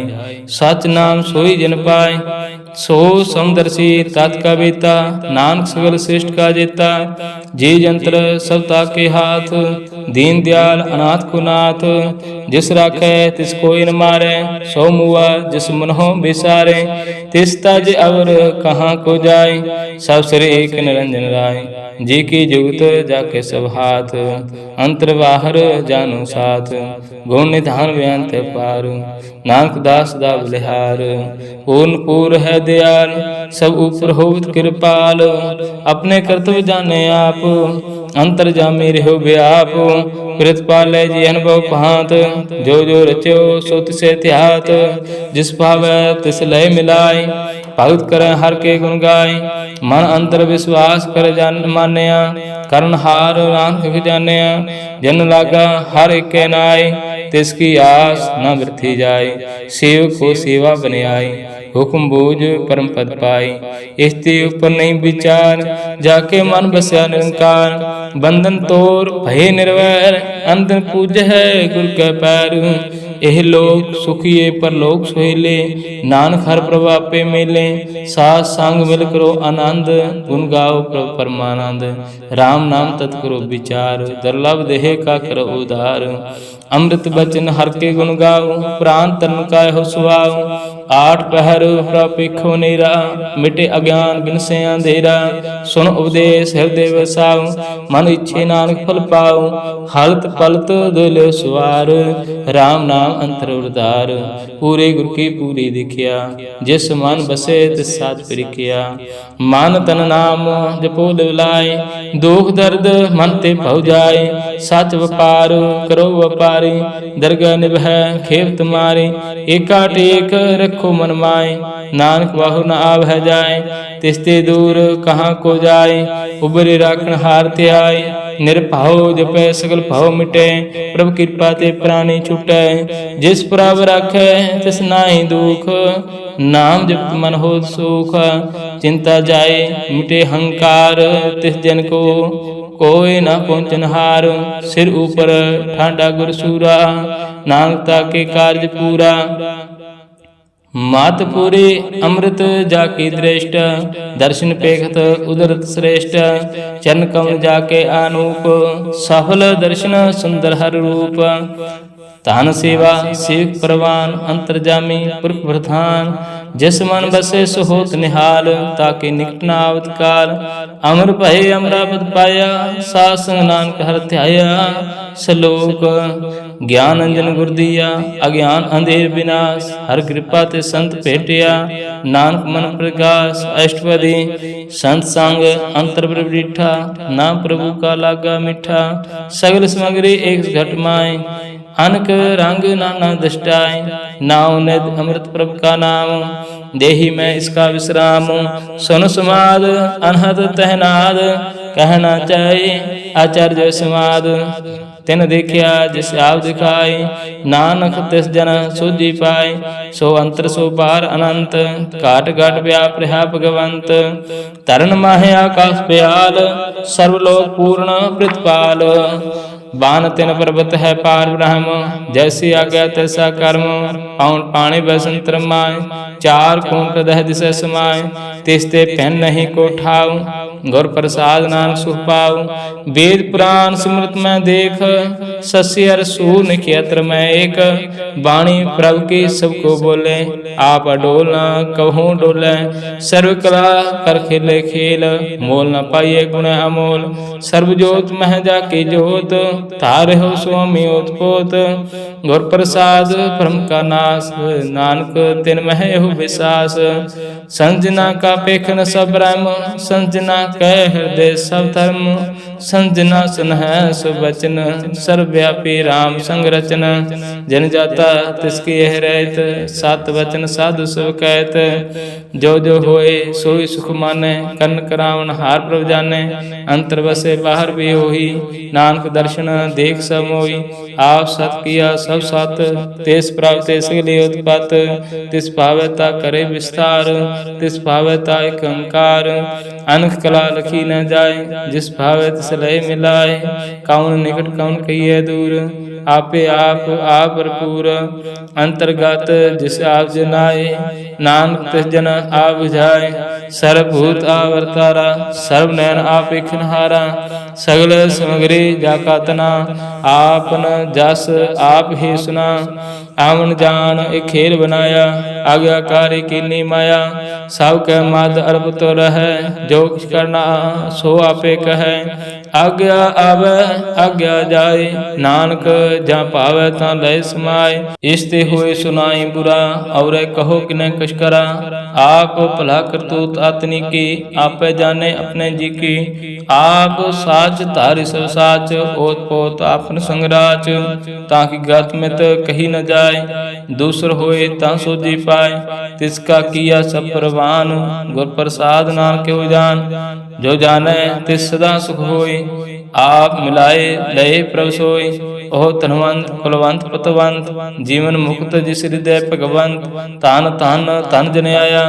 सच नाम सोई जन पाय। सो समदर्शी तत्का बेता, नानक सगल श्रेष्ठ का जेता। जे जंत्र सब ताके हाथ, दीन दयाल अनाथ को नाथ। जिस राखै तिस कोई न मारै, सो मुआ जिस मनहो बिसारे। तिस तज अवर कहाँ को जाय, सब सिर एक निरंजन राय। जी की जुगत जाके सब हाथ, अंतर बाहर जानो साथ। गुण निधान बेअंत पार, नानक दास दा बलिहार। पूर्ण पूर है दयाल, सब ऊपर होत कृपाल। अपने कर्तव्य जाने आप, अंतर जामे रहो व्याप। कृतपालै जी अनुभव भांत, जो जो रचो सो तिसे त्यात। जिस भावै तिस लय मिलाय, भगत करे हर के गुण गाय। मन अंतर विश्वास कर जान मान्या, करन हार नानक जानिया। जन लागा हर एक नाय, तिसकी आस न वृथी जाय। सेवक को सेवा बनियाई, हुक्म बूझ परम पद पाई। इसते ऊपर नहीं विचार, जाके मन बसया निरंकार। बंधन तोर भय निर्वैर, अंधन पूज है गुर के पैर। एह लोक सुखिए पर लोक सोहेले, नानक हर प्रभु आपे मेले। साथ संग मिल करो आनंद, गुण गाओ प्रभु परमानंद। राम नाम तत् करो विचार, दुर्लभ देह का करो उधार। अमृत बचन हर के गुण गाओ, प्राण तन काय हो सुआओ। आठ पहर प्रपेखो नेरा, मिटे अज्ञान बिन से अंधेरा। सुन उपदेश हृदय वसाओ, मन इच्छे नानक फल पाओ। हलत पलत दुल सुवार, राम नाम अंतर उदार। पूरे गुर की पूरी दिखिया, जिस मन बसे तिस साथ परिकिया। मन तन नाम जपो लिवलाय, दुख दर्द मन ते भव जाय। सच व्यापार करो व्यापारी, दरगह निभै खेप तुम्हारी। एका टेक रखो मन माय, नानक बाहु न आव जाय। तिस्ते दूर कहाँ को जाय, उबरे राखण हार त्याय। निरभाव जपै सगल भाव मिटे, प्रभु कृपा ते प्राणी छुटै। जिस प्रभ राखै तिस नाहि दुख, नाम जप मन हो सुख। चिंता जाए मिटे हंकार, तिस जन को कोई न पहुँचन हार। सिर ऊपर ठांडा गुर सूरा, नानकता के कार्य पूरा। मातपुरी अमृत जाकी दृष्ट, दर्शन पेखत उदरत श्रेष्ठ। चरण कमल जाके आनूप, सफल दर्शन सुंदर हर रूप। तान सेवा सेवक परवान, अंतर्जामी पुरख प्रधान। जिस मन बसे सो होत निहाल, ताके निकट न आवत काल। अमर भय अमरापद पाया, साध संग नानक हर ध्याया। श्लोक ज्ञान अंजन गुर दिया, अज्ञान अंधेर विनाश। हर कृपा ते संत भेटिया, नानक मन प्रकाश। अष्टपदी संत संग अंतर प्रभु डिठा, नाम प्रभु का लागा मीठा। सगल सामग्री एक घट माय, अनक रंग नाना दृष्टाय। नाव निध अमृत प्रभु का नाम, देही में इसका विश्राम। सुन समाद अनहद तहनाद, कहना चाहिए आचार्य समाद। तिन देखिया जिस आप दिखाई, नानक तिस जन सूझी पाए। सो अंतर सो पार अनंत, घाट घाट व्याप रहा भगवंत। तरन माहे आकाश प्याल, सर्वलोक पूर्ण प्रतिपाल। बान तिन पर्वत है पार ब्रह्म, जैसी आज्ञा तैसा कर्म। पाउन पाणी बसंतर माय, चार कुंट दह दिशा समाय। तिस्ते पहन नहीं को ठाऊ, गुर प्रसाद नानक सुख पाऊ। वेद पुराण सिमरत में देख, शशि हर सूर निखियत्र में एक। वाणी प्रभु की सबको बोले, आप अडोल न कबहू डोले। सर्व कला कर खेले खेल, मोल न पाइए गुण अमोल। सर्वजोत मह जाकी जोत, तारे हो स्वामी ओतपोत। गुर प्रसाद परम का नाश, नानक तिन मह हो विश्वास। संजना का पेखन सब ब्रह्म, संजना कह हृदय सब धर्म। संजना सुनह सुबचन, सर्वव्यापी राम संग रचन। जन जाता तिसकी यह रहत, सत वचन साधु सब कहत। जो जो होए सोई सुख माने, कर्ण करावन हार प्रभ जाने। अंतर बसे बाहर भी होही, नानक दर्शन देख सब मोही। आप सत किया सब सत, तेस प्राप्त सगली उत्पत। तिस भावता करे विस्तार, तिस भावता एक अंकार। अनख कला लखी न जाए, जिस भावे तिस लय मिलाए। कौन निकट कौन कहिए दूर, आपे आप भरपूर। अंतर्गत जिस आप जनाए, नानक तिस जन आप बुझाए। सर्वभूत आवर्तारा, सर्व नयन आप इखनहारा। सगल समग्री जाका तना, आपन जस आप ही सुना। आवन जान एक खेल बनाया, आज्ञाकारी कीनी माया। सब कह मद अरब तो रहे, जो कुछ करना सो आपे कहे। आज्ञा आवे आज्ञा जाए, नानक जहाँ पावे ता लय समाए। इसते हुए सुनाई बुरा, और कहो कि न कछ करा। आप भला करतूत आतनी की, आपे जाने अपने जी की। आप साच धारि सब साच, ओत पोत आपन संगराच। ताकि गत मित कही न जाए, दूसर होए ता सो जी पाए। तिसका किया सब प्रवान, गुर प्रसाद नानक के जान। जो जाने तिस सदा सुख होए, आप मिलाए लय प्रभ सोई। ओह धनवंत कुलवंत पतवंत, जीवन मुक्त जिस हृदय भगवंत। तान तान तन जन आया,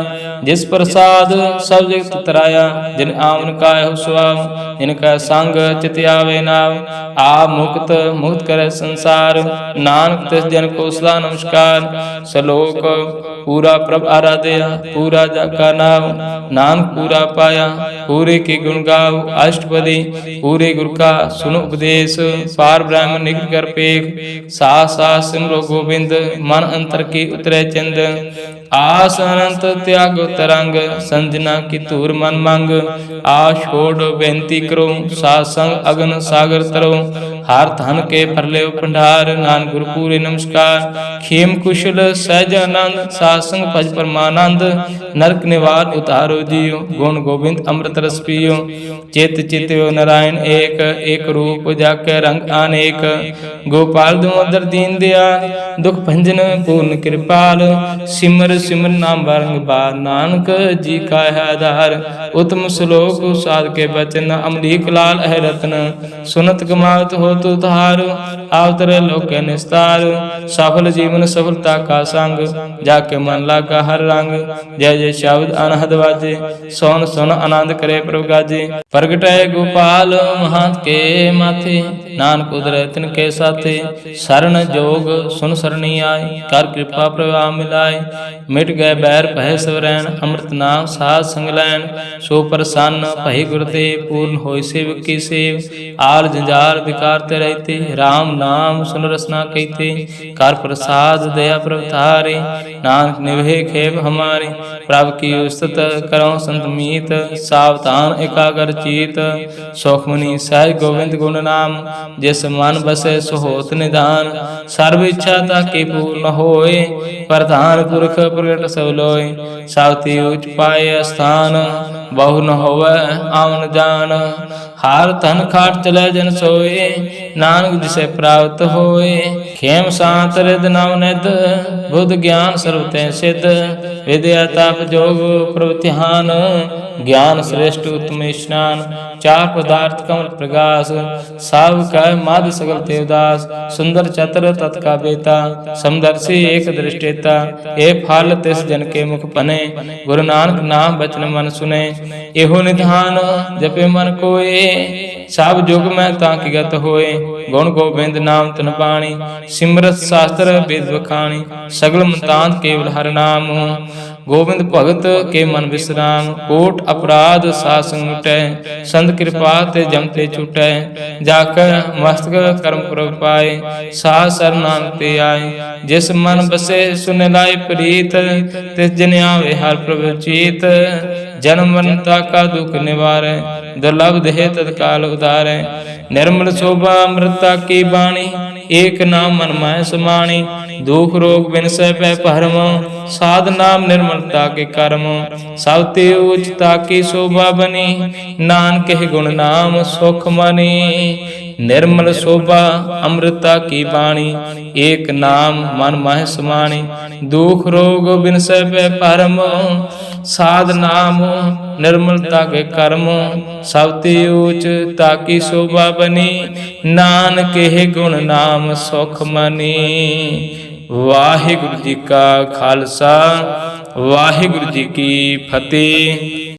जिस प्रसाद सब जगत तराया। जिन आवन का हो सुआव, जिनका संग चित आवे नाव। आप मुक्त मुक्त करे संसार, नानक तिस जन को सदा नमस्कार। सलोक पूरा प्रभ आराध्या, पूरा जाका नाव। नानक पूरा पाया, पूरे के गुण गाओ अष्टपदी। पूरे गुरु का सुनो उपदेश, पार ब्रह्म निकट कर पेख। सास सास सिमरो गोविंद, मन अंतर की उतरे चिंद। आस अनंत त्यागो तरंग, संजना की तूर मन मंग। आ छोड़ बेनती करो, सासंग अगन सागर तरो। हार धन के परले भंडार, नान गुरु पूरे नमस्कार। खेम कुशल सहज आनंद, सासंग भज परमानंद। नरक निवार उतारो जियो, गुण गोविंद अमृत रस पियो। चित चित नारायण एक, एक रूप जाके रंग अनेक। गोपाल दामोदर दीन दयाल, दुख भंजन पूर्ण कृपाल। सिमर सिमर नाम बारंबार, नानक जी का है आधार। उत्तम श्लोक साध के बचन, अमरीक लाल है रत्न। सुनत कमावत हो तु धार, आवतर लोक निस्तार। सफल जीवन सफलता का संग, जाके मन लागा हर रंग। जय जय शब्द अनहद बाजे, सोन सोन आनंद करे प्रभु गाजे। प्रगट है गोपाल महंत के माथे, नानक उदरय तिनके साथे। शरण जोग सुन सरणी आए, कर कृपा प्रभाव मिलाए। मिट गए बैर भय सब रैन, अमृत नाम साध संग लैन। सो प्रसन्न भई गुरुदेव, पूर्ण होय सेवक की सेव। आल जंजाल विकारते रहते, राम नाम सुन रसना कहते। कर प्रसाद दया प्रभ तारे, नानक निभे खेब हमारे। प्रभु की स्तुत करो संत मीत, सावधान एकाग्र चीत। सुखमणि सहज गोविंद गुण नाम, जिस मन बसे सो होत निधान। सर्व इच्छा ताकी पूर्ण होए, प्रधान पुरख प्रगट सब लोय। सावती उच्च पाए स्थान, बहु न होवे आवन जान। हार धन खाट चले जन सोए, नानक जिसे प्राप्त होए। खेम शांत रिद नव निध, बुद्ध ज्ञान सर्व ते सिद्ध। विद्या तप जोग प्रभु ध्यान, ज्ञान श्रेष्ठ उत्तम स्नान। चार पदार्थ कमल प्रकाश, सब कह माध सगल देवदास। सुंदर चतर तत्का बेता, समदर्शी एक दृष्टेता। ए फल तिस जन के मुख बने, गुरु नानक नाम बचन मन सुने। एहो निधान जपे मन कोए, सब जुग में ताकि गत होए। गुण गोविंद नाम तन पाणी, सिमरत शास्त्र वेद बखाणी। सगल मुतांत केवल हर नाम, गोविंद भगत के मन विश्राम। कोट अपराध सासंग मिटै, संत कृपा ते जमते छुटै। जाकर मस्तक कर्म प्रभ पाए, साध सर नानक ते आए। जिस मन बसे सुन लाए प्रीत, तिस जन आवे हर प्रभ चीत। जन्म मरता का दुख निवारै, दुर्लभ देह तत्काल उदारै। निर्मल शोभा अमृता की बाणी, एक नाम मन माय समाणी। दुख रोग बिनसै पै भरम, साध नाम निर्मलता के कर्म। सब ते उचता की शोभा बनी, नानक गुण नाम सुख मनी। निर्मल शोभा अमृता की बाणी, एक नाम मन माह समाणी। दुख रोग बिनसै पै भरम, साध नाम निर्मलता के कर्म। सब ते ऊच ताकी शोभा बनी, नानक गुण नाम सुख मनी। वाहिगुरु जी का खालसा, वाहिगुरु जी की फतेह।